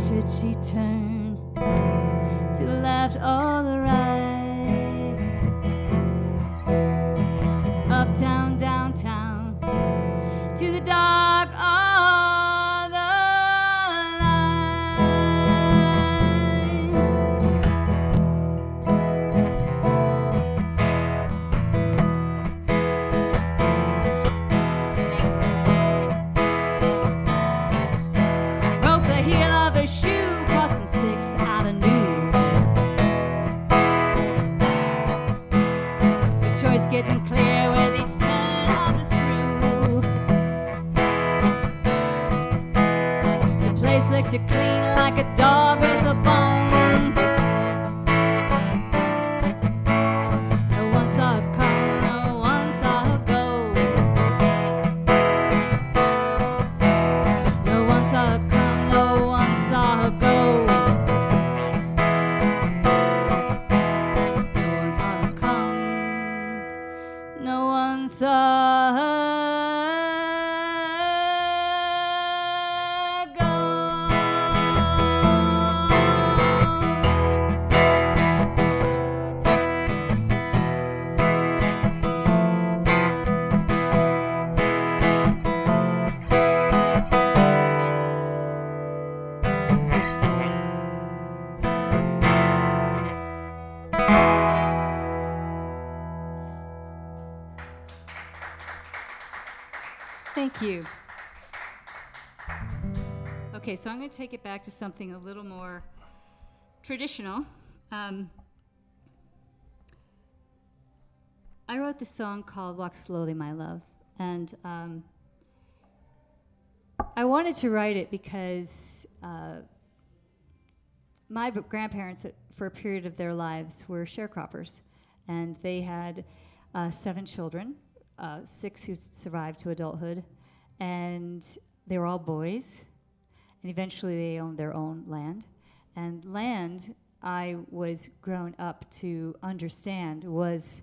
Should she turn to the left or the right? Uptown, downtown, to the dark or the light? Broke the heel of her shoe crossing 6th Avenue. The choice getting clear with each turn of the screw. The place looked you clean like a dog with a bone. No one saw her come, no one saw her go. No one saw her come, no one saw her go. No one saw her come, no one saw her go. Thank you. Okay, so I'm going to take it back to something a little more traditional. I wrote this song called Walk Slowly, My Love, and I wanted to write it because my grandparents, for a period of their lives, were sharecroppers, and they had 7 children, 6 who survived to adulthood, and they were all boys, and eventually they owned their own land. And land, I was grown up to understand, was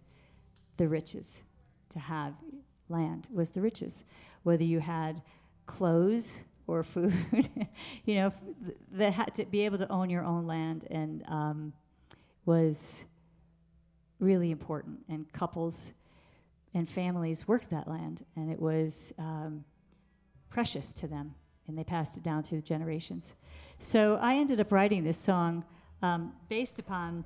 the riches. To have land was the riches. Whether you had clothes or food, you know, that had to be able to own your own land, and was really important. And couples and families worked that land, and it was precious to them, and they passed it down through the generations. So I ended up writing this song based upon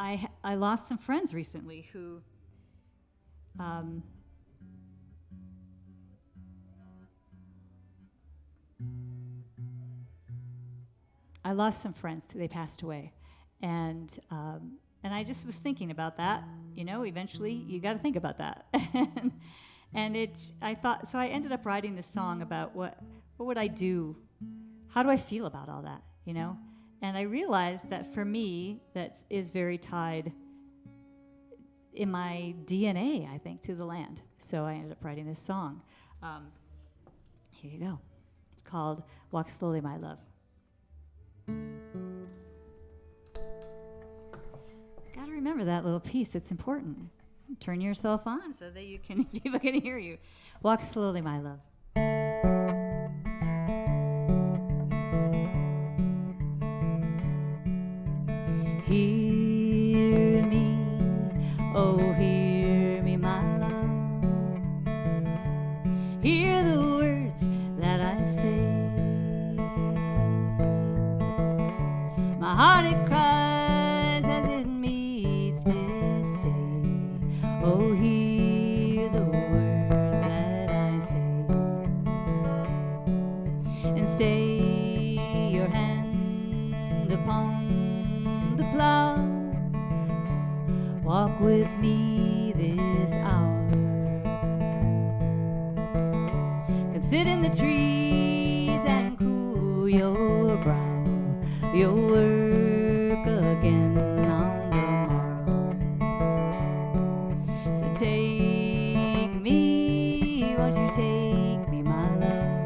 I lost some friends recently who I lost some friends. They passed away, and I just was thinking about that. You know, eventually you got to think about that. And I thought, so I ended up writing this song about what would I do? How do I feel about all that? You know, and I realized that for me, that is very tied in my DNA, I think, to the land. So I ended up writing this song. Here you go. It's called "Walk Slowly, My Love." Gotta remember that little piece. It's important. Turn yourself on so that people can hear you. Walk slowly, my love. Hear me, oh hear me, my love. Hear the words that I say. My heart it cries as it meets this day. Oh, hear the words that I say, and stay your hand upon the plow. Walk with me this hour. Come sit in the trees and cool your brow. You'll work again on the morrow. So take me, won't you take me, my love?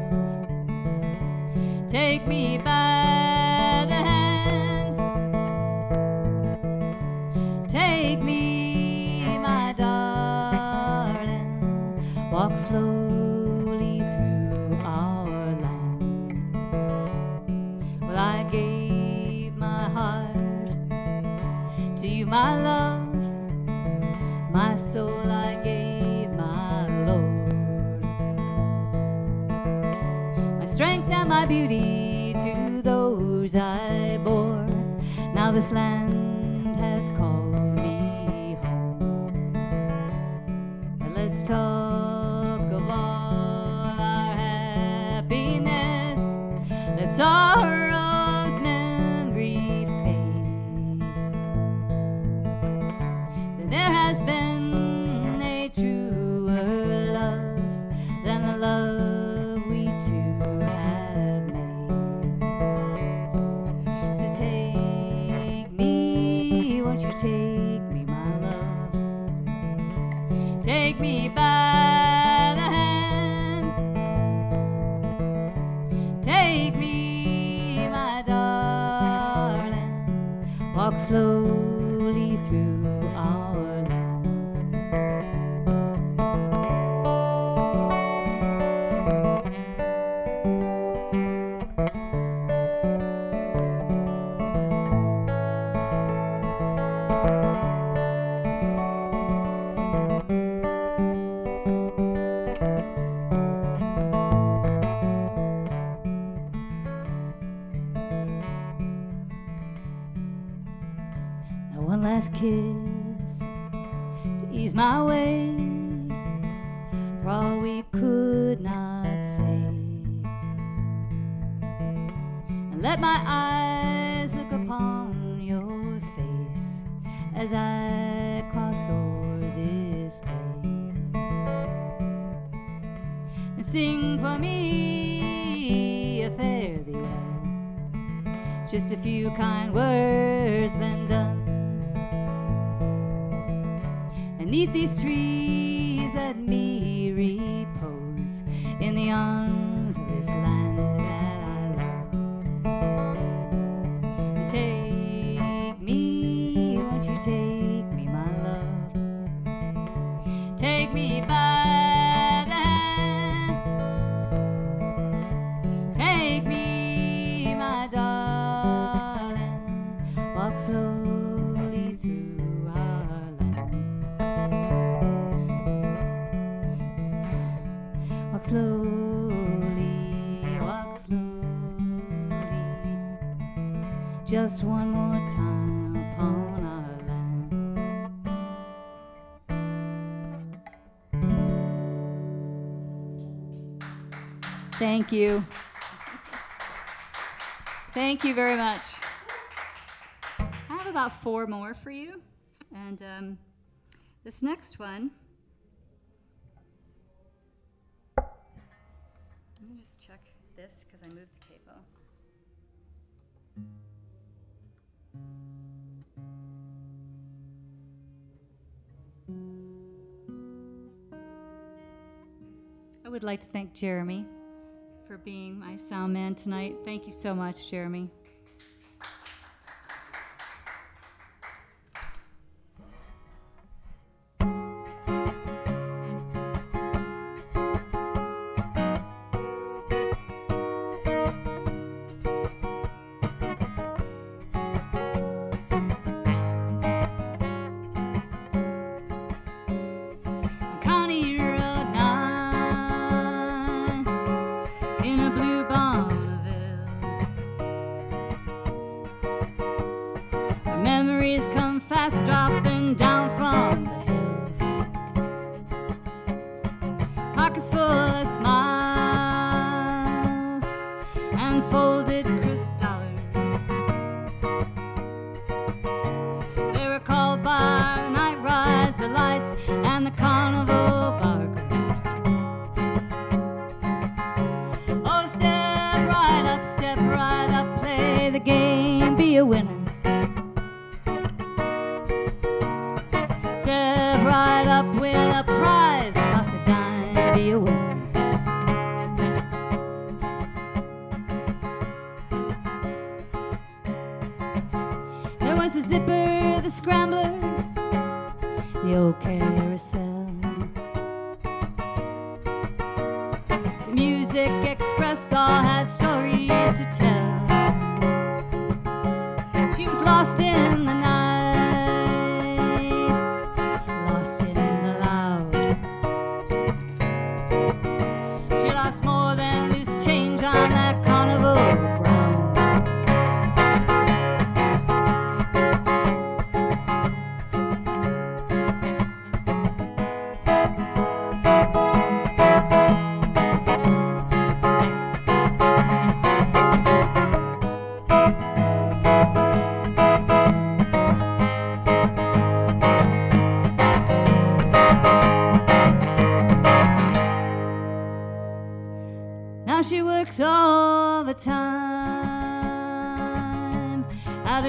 Take me by the hand. Take me, my darling. Walk slowly through our land. Well, I gave my heart to you, my love. My soul I gave my Lord. My strength and my beauty to those I bore. Now this land has called me home. But let's talk of all our happiness. Let's sorrow's memory fade. Then there has been a truer love than the love we two have made. So take me, won't you take me, my love? Take me by the hand. Take me, my darling. Walk slowly through our land. Now one last kiss to ease my way for all we could not say, and let my eyes look upon your face as I cross o'er this day, and sing for me a fare thee well, just a few kind words then done. And 'neath these trees let me repose in the arms of this land that I love. And take me, won't you take me, my love? Take me by the hand. Take me, my darling. Walk slowly through our land. Walk slowly, walk slowly, just one more time upon our land. Thank you. Thank you very much. I have about 4 more for you. And this next one, let me just check this because I moved the capo. I would like to thank Jeremy for being my sound man tonight. Thank you so much, Jeremy.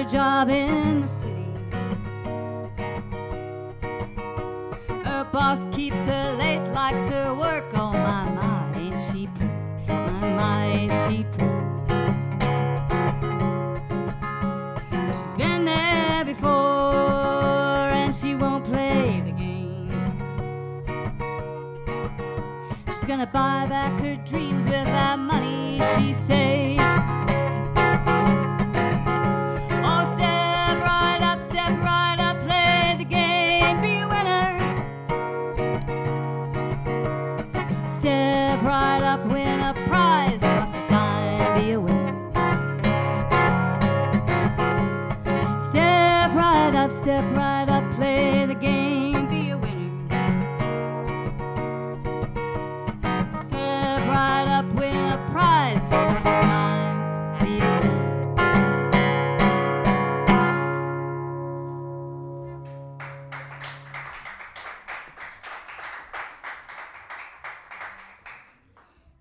Job in the city. Her boss keeps her late, likes her work. Oh my, ain't she pretty? My, ain't she pretty? She's been there before and she won't play the game. She's gonna buy back her dreams with that money she saved. Win a prize, toss a dime, be a winner. Step right up, play the game, be a winner. Step right up, win a prize, toss a dime, be a winner.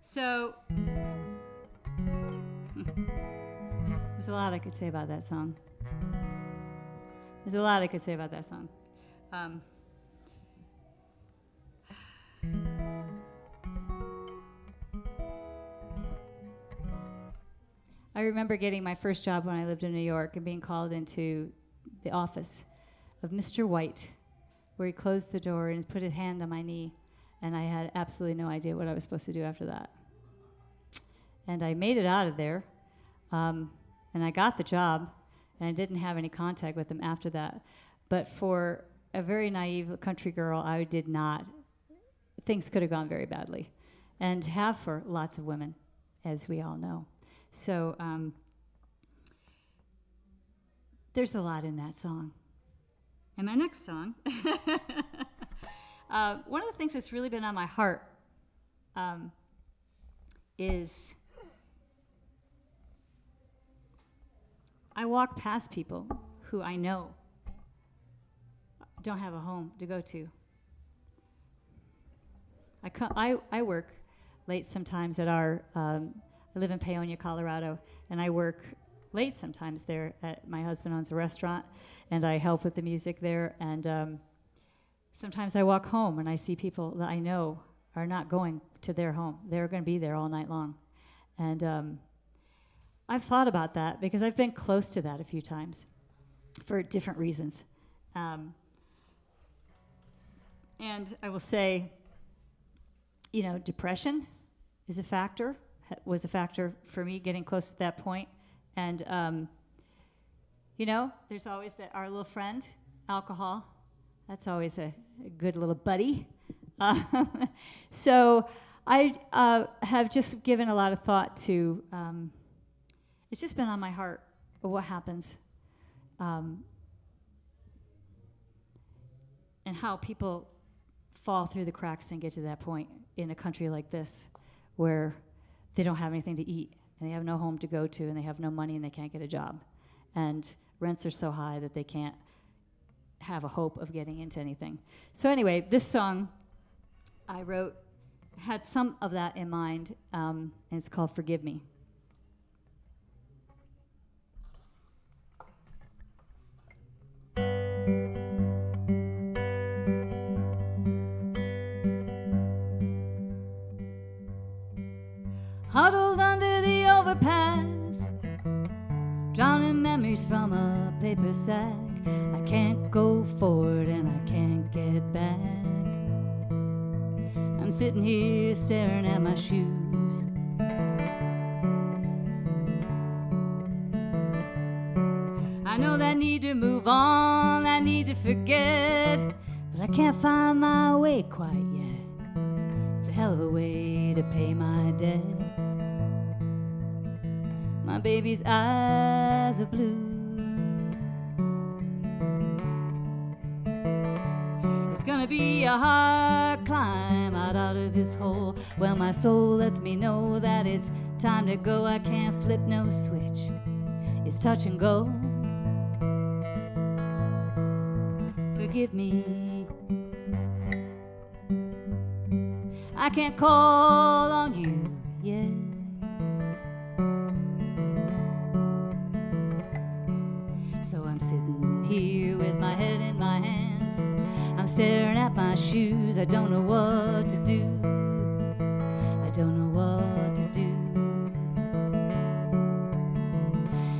So, there's a lot I could say about that song. I remember getting my first job when I lived in New York and being called into the office of Mr. White, where he closed the door and put his hand on my knee, and I had absolutely no idea what I was supposed to do after that. And I made it out of there, and I got the job, and I didn't have any contact with him after that. But for a very naive country girl, I did not. Things could have gone very badly, and have for lots of women, as we all know. So there's a lot in that song. And my next song, one of the things that's really been on my heart is I walk past people who I know don't have a home to go to. I work late sometimes at our, I live in Paonia, Colorado, and I work late sometimes there. My husband owns a restaurant, and I help with the music there, and sometimes I walk home and I see people that I know are not going to their home. They're going to be there all night long. And I've thought about that because I've been close to that a few times for different reasons. And I will say, you know, depression is a factor, was a factor for me getting close to that point. And, you know, there's always our little friend, alcohol. That's always a good little buddy. So I have just given a lot of thought to, it's just been on my heart of what happens and how people fall through the cracks and get to that point in a country like this where they don't have anything to eat and they have no home to go to and they have no money and they can't get a job. And rents are so high that they can't have a hope of getting into anything. So anyway, this song I wrote had some of that in mind, and it's called Forgive Me. Huddled under the overpass, drowning memories from a paper sack. I can't go forward and I can't get back. I'm sitting here staring at my shoes. I know that I need to move on, I need to forget, but I can't find my way quite yet. It's a hell of a way to pay my debt. My baby's eyes are blue. It's gonna be a hard climb out of this hole. Well, my soul lets me know that it's time to go. I can't flip no switch. It's touch and go. Forgive me. I can't call on you yet. So I'm sitting here with my head in my hands. I'm staring at my shoes. I don't know what to do. I don't know what to do.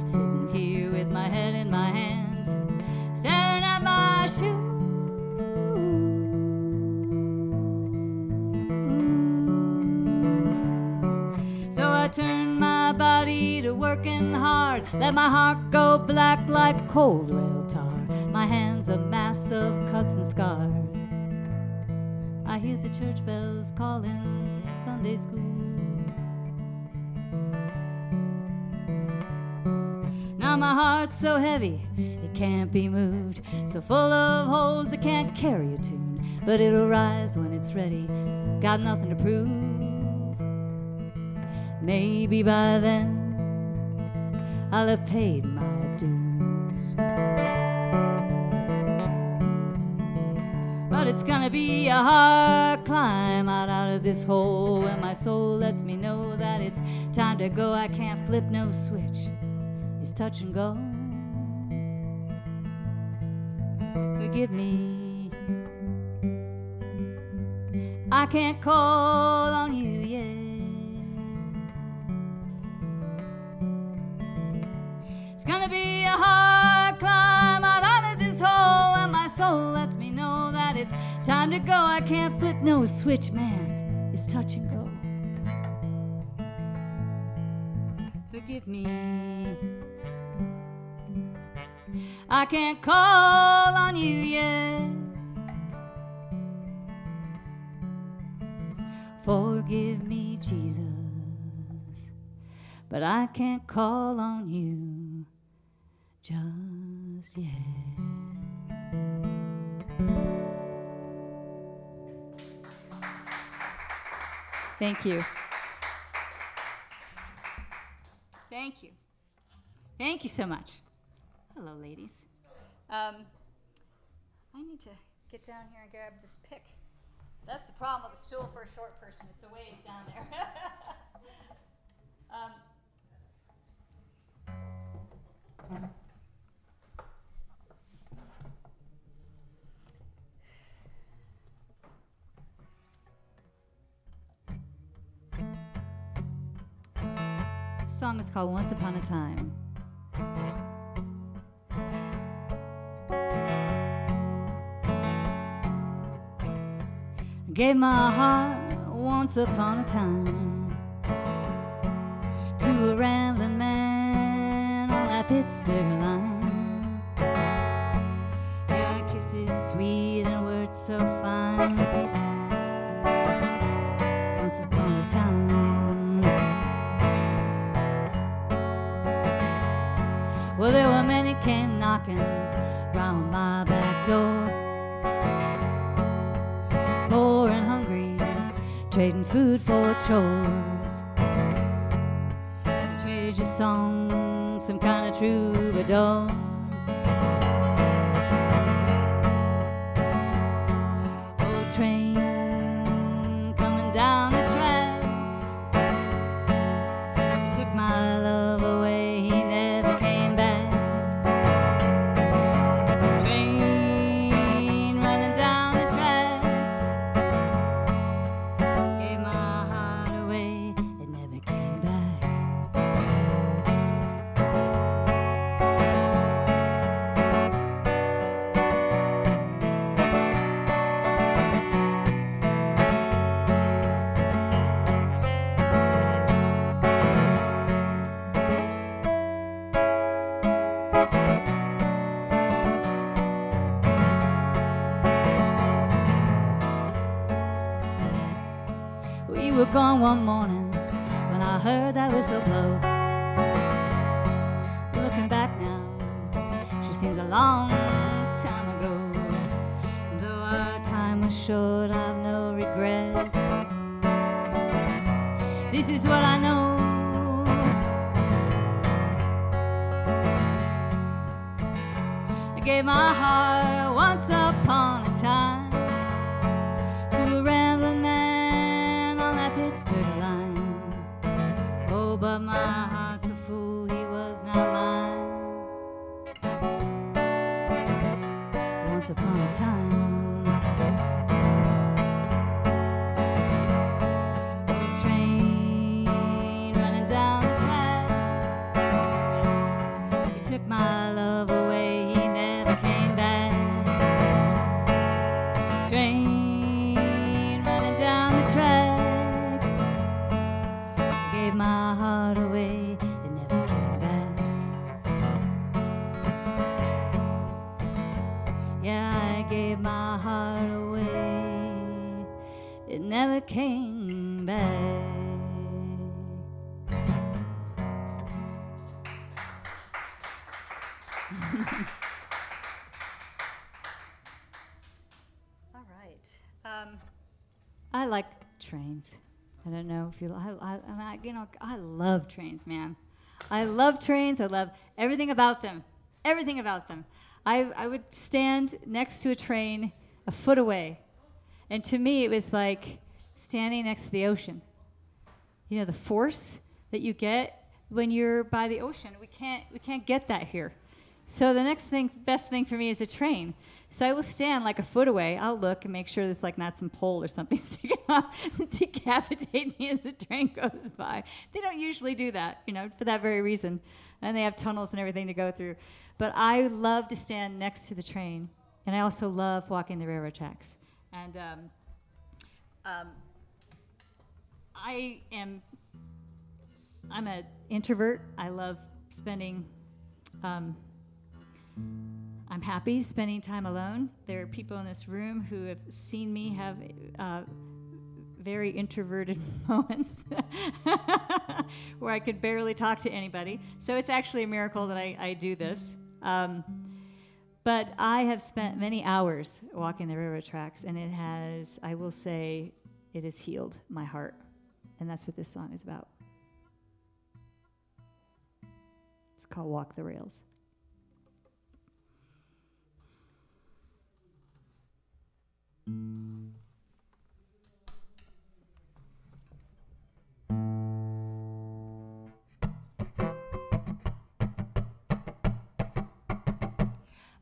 Sitting here with my head in my hands, staring at my shoes. So I turn my body to working hard, let my heart go black like cold rail tar. My hands a mass of cuts and scars. I hear the church bells calling Sunday school. Now my heart's so heavy it can't be moved, so full of holes it can't carry a tune, but it'll rise when it's ready. Got nothing to prove. Maybe by then I'll have paid my dues. But it's gonna be a hard climb out of this hole, and my soul lets me know that it's time to go. I can't flip no switch. It's touch and go. Forgive me. I can't call on you yet. It's gonna be a hard climb out of this hole, and my soul lets me know that it's time to go. I can't flip no switch, man. It's touch and go. Forgive me. I can't call on you yet. Forgive me, Jesus, but I can't call on you just yet. Thank you. Thank you so much. Hello, ladies. I need to get down here and grab this pick. That's the problem with a stool for a short person. It's a ways down there. The song is called Once Upon a Time. I gave my heart once upon a time to a rambling man on that Pittsburgh line. Your kisses sweet and words so fine. Once upon a time. Well, there were many came knocking round my back door, poor and hungry, trading food for chores. They traded your song, some kind of troubadour. Old train coming down the tracks, you took my love away, he never came back. Train running down the tracks, gave my heart away, it never came back. We were gone one morning when I heard that whistle blow. Looking back now, sure seems a long time ago. Though our time was short, I've no regrets. This is what I know. I gave my heart once upon a time to a rambling man on that Pittsburgh line. Oh, but my heart's a fool, he was not mine. Once upon a time. Old train running down the track, you took my love away, he never came back. Train running down the track, I gave my heart away, it never came back. Yeah, I gave my heart away, it never came back. All right. I like trains. I don't know if you. I love trains, man. I love trains. I love everything about them. Everything about them. I would stand next to a train a foot away, and to me it was like standing next to the ocean. You know, the force that you get when you're by the ocean. We can't get that here. So the best thing for me is a train. So I will stand like a foot away. I'll look and make sure there's like not some pole or something sticking off to decapitate me as the train goes by. They don't usually do that, you know, for that very reason. And they have tunnels and everything to go through. But I love to stand next to the train. And I also love walking the railroad tracks. And I'm an introvert. I love spending... I'm happy spending time alone. There are people in this room who have seen me have very introverted moments where I could barely talk to anybody. So it's actually a miracle that I do this. But I have spent many hours walking the railroad tracks, and it has, I will say, it has healed my heart. And that's what this song is about. It's It's called Walk the Rails.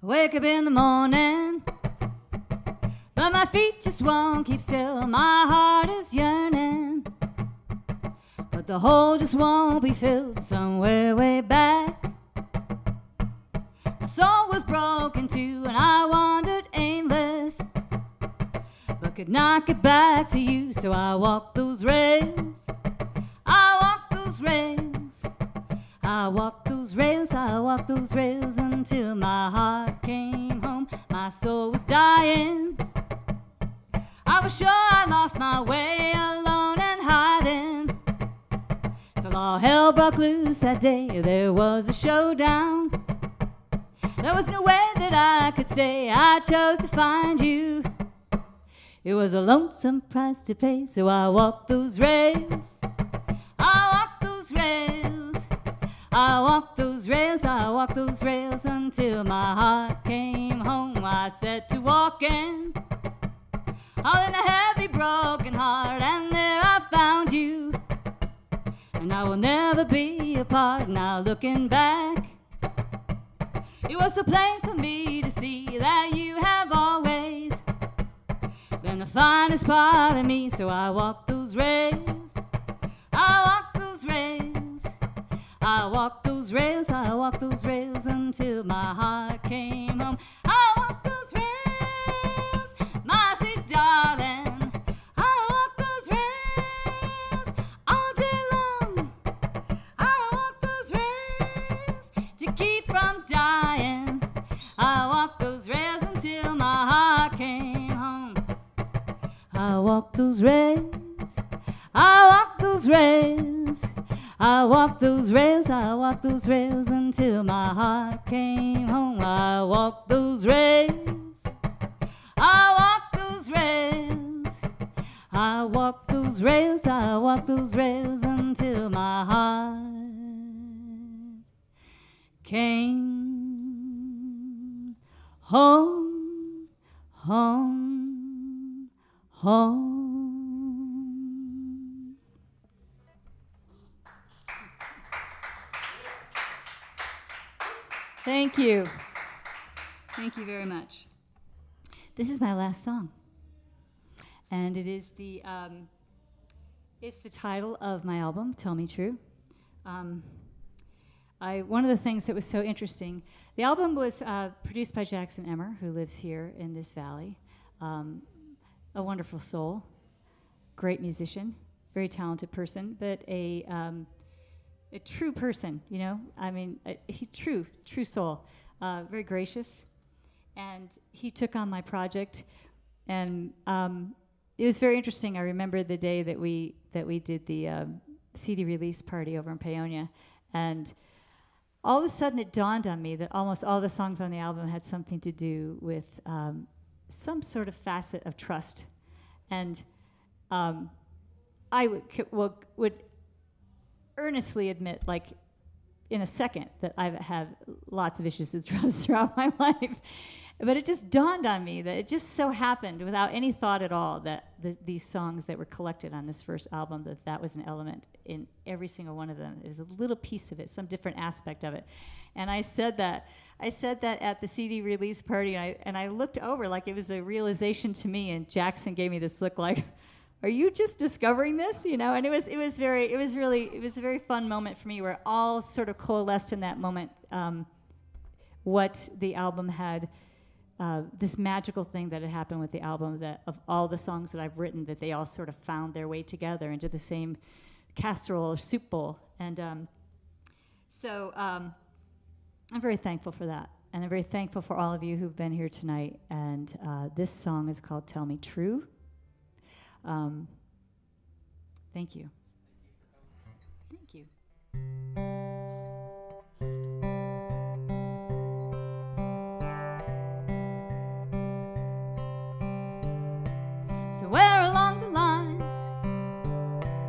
Wake up in the morning, but my feet just won't keep still. My heart is yearning, but the hole just won't be filled. Somewhere way back, my soul was broken too, and I wandered aimless, but could not get back to you. So I walked those rails, I walked those rails, I walked those rails, I walked those rails until my heart came home. My soul was dying, I was sure I lost my way, alone and hiding, till all hell broke loose that day. There was a showdown, there was no way that I could stay. I chose to find you, it was a lonesome price to pay. So I walked those rails, I walked those rails, I walked those rails, I walked those rails until my heart came home. I set to walking, all in a heavy broken heart, and there I found you, and I will never be apart. Now looking back, it was so plain for me to see that you have always been the finest part of me. So I walked those rails, I walked those rails, I walked those rails, I walked those rails until my heart came home. I walked those rails, my sweet darling, I walked those rails all day long. I walked those rails to keep from dying. I walked those rails until my heart came home. I walked those rails, I walked those rails, I walked those rails, I walked those rails until my heart came home. I walked those rails, I walked those rails, I walked those rails, I walked those rails until my heart came home, home, home. Thank you. Thank you very much. This is my last song, and it is it's the title of my album, Tell Me True. One of the things that was so interesting, the album was produced by Jackson Emmer, who lives here in this valley, a wonderful soul, great musician, very talented person, but a true person, you know. I mean, he true soul, very gracious, and he took on my project, and it was very interesting. I remember the day that we did the CD release party over in Paonia, and all of a sudden it dawned on me that almost all the songs on the album had something to do with some sort of facet of trust, and I would earnestly admit, like in a second, that I've had lots of issues with trust throughout my life. But it just dawned on me that it just so happened, without any thought at all, that these songs that were collected on this first album, that was an element in every single one of them. It was a little piece of it, some different aspect of it. And I said that at the CD release party, and I looked over like it was a realization to me, and Jackson gave me this look like, are you just discovering this? You know, and it was a very fun moment for me, where it all sort of coalesced in that moment. What the album had, this magical thing that had happened with the album, that of all the songs that I've written, that they all sort of found their way together into the same casserole or soup bowl. And so I'm very thankful for that. And I'm very thankful for all of you who've been here tonight. And this song is called Tell Me True. Thank you. Thank you. So where along the line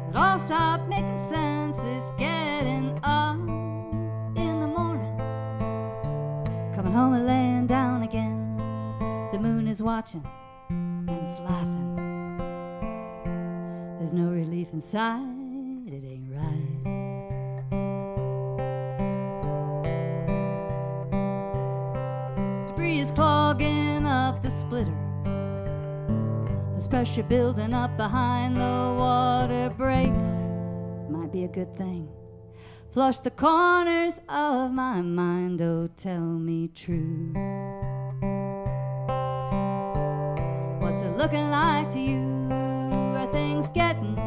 it all stopped making sense, this getting up in the morning Coming home and laying down again. The moon is watching and it's laughing. There's no relief inside, it ain't right. Debris is clogging up the splitter. There's pressure building up behind the water breaks. Might be a good thing. Flush the corners of my mind, oh tell me true. What's it looking like to you? Are things getting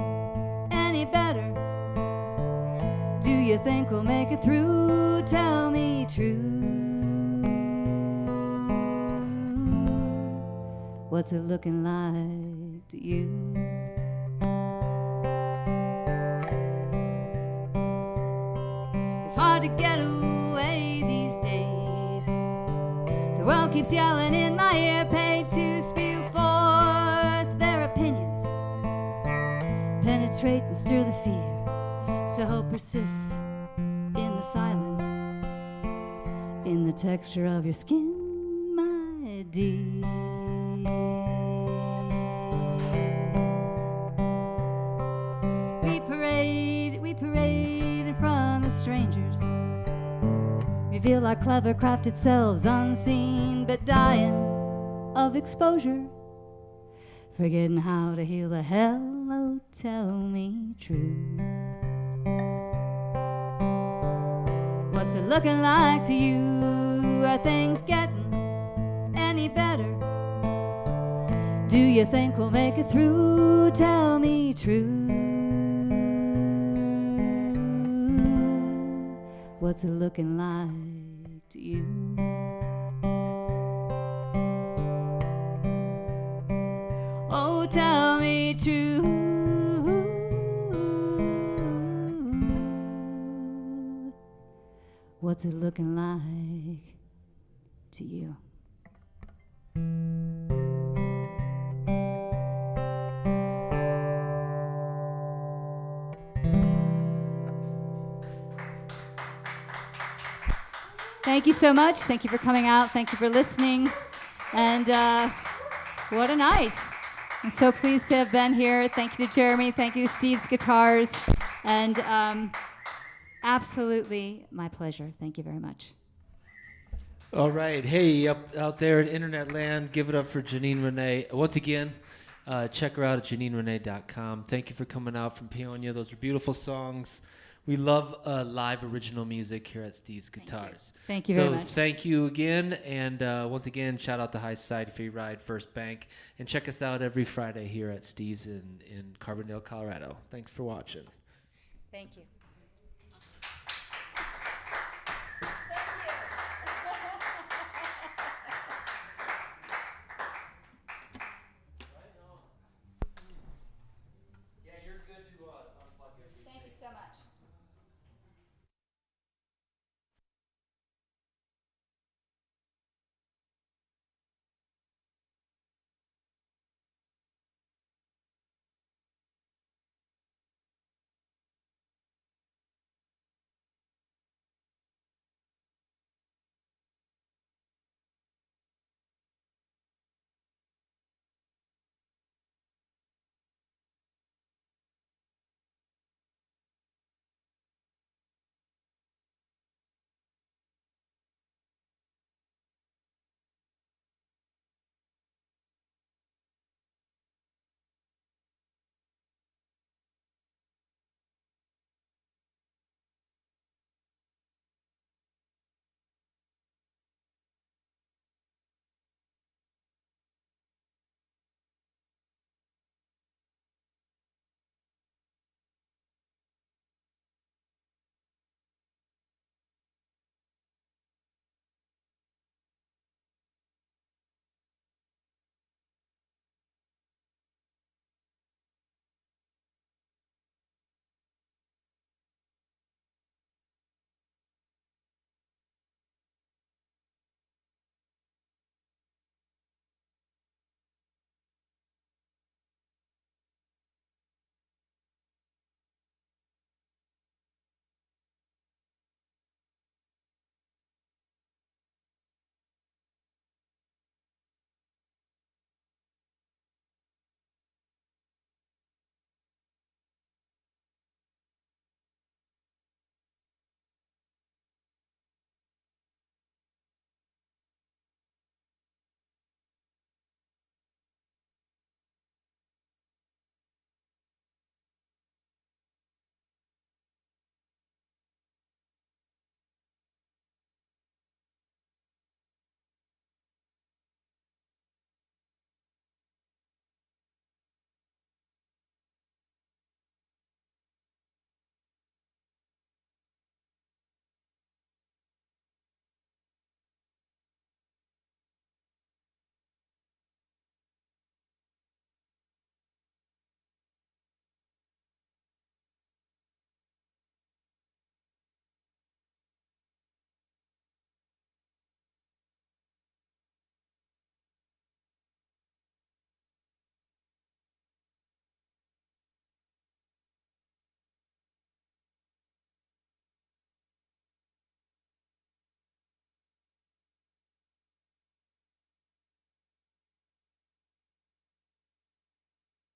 any better? Do you think we'll make it through? Tell me true. What's it looking like to you? It's hard to get away these days. The world keeps yelling in my ear, paid to spew forth their opinions, penetrate and stir the fear. So hope persists in the silence, in the texture of your skin, my dear. We parade in front of strangers, reveal our clever crafted selves unseen, but dying of exposure, forgetting how to heal the hell, oh tell me true. What's it looking like to you? Are things getting any better? Do you think we'll make it through? Tell me true. What's it looking like to you? Oh, tell me true. What's it looking like to you? Thank you so much. Thank you for coming out. Thank you for listening. And what a night. I'm so pleased to have been here. Thank you to Jeremy. Thank you to Steve's Guitars. And absolutely my pleasure. Thank you very much. All right. Hey, out there in internet land, give it up for Jeanine Renee. Once again, check her out at JeanineRenee.com. Thank you for coming out from Paonia. Those were beautiful songs. We love live original music here at Steve's Guitars. Thank you very much. So thank you again. And once again, shout out to High Society Free Ride, First Bank. And check us out every Friday here at Steve's in Carbondale, Colorado. Thanks for watching. Thank you.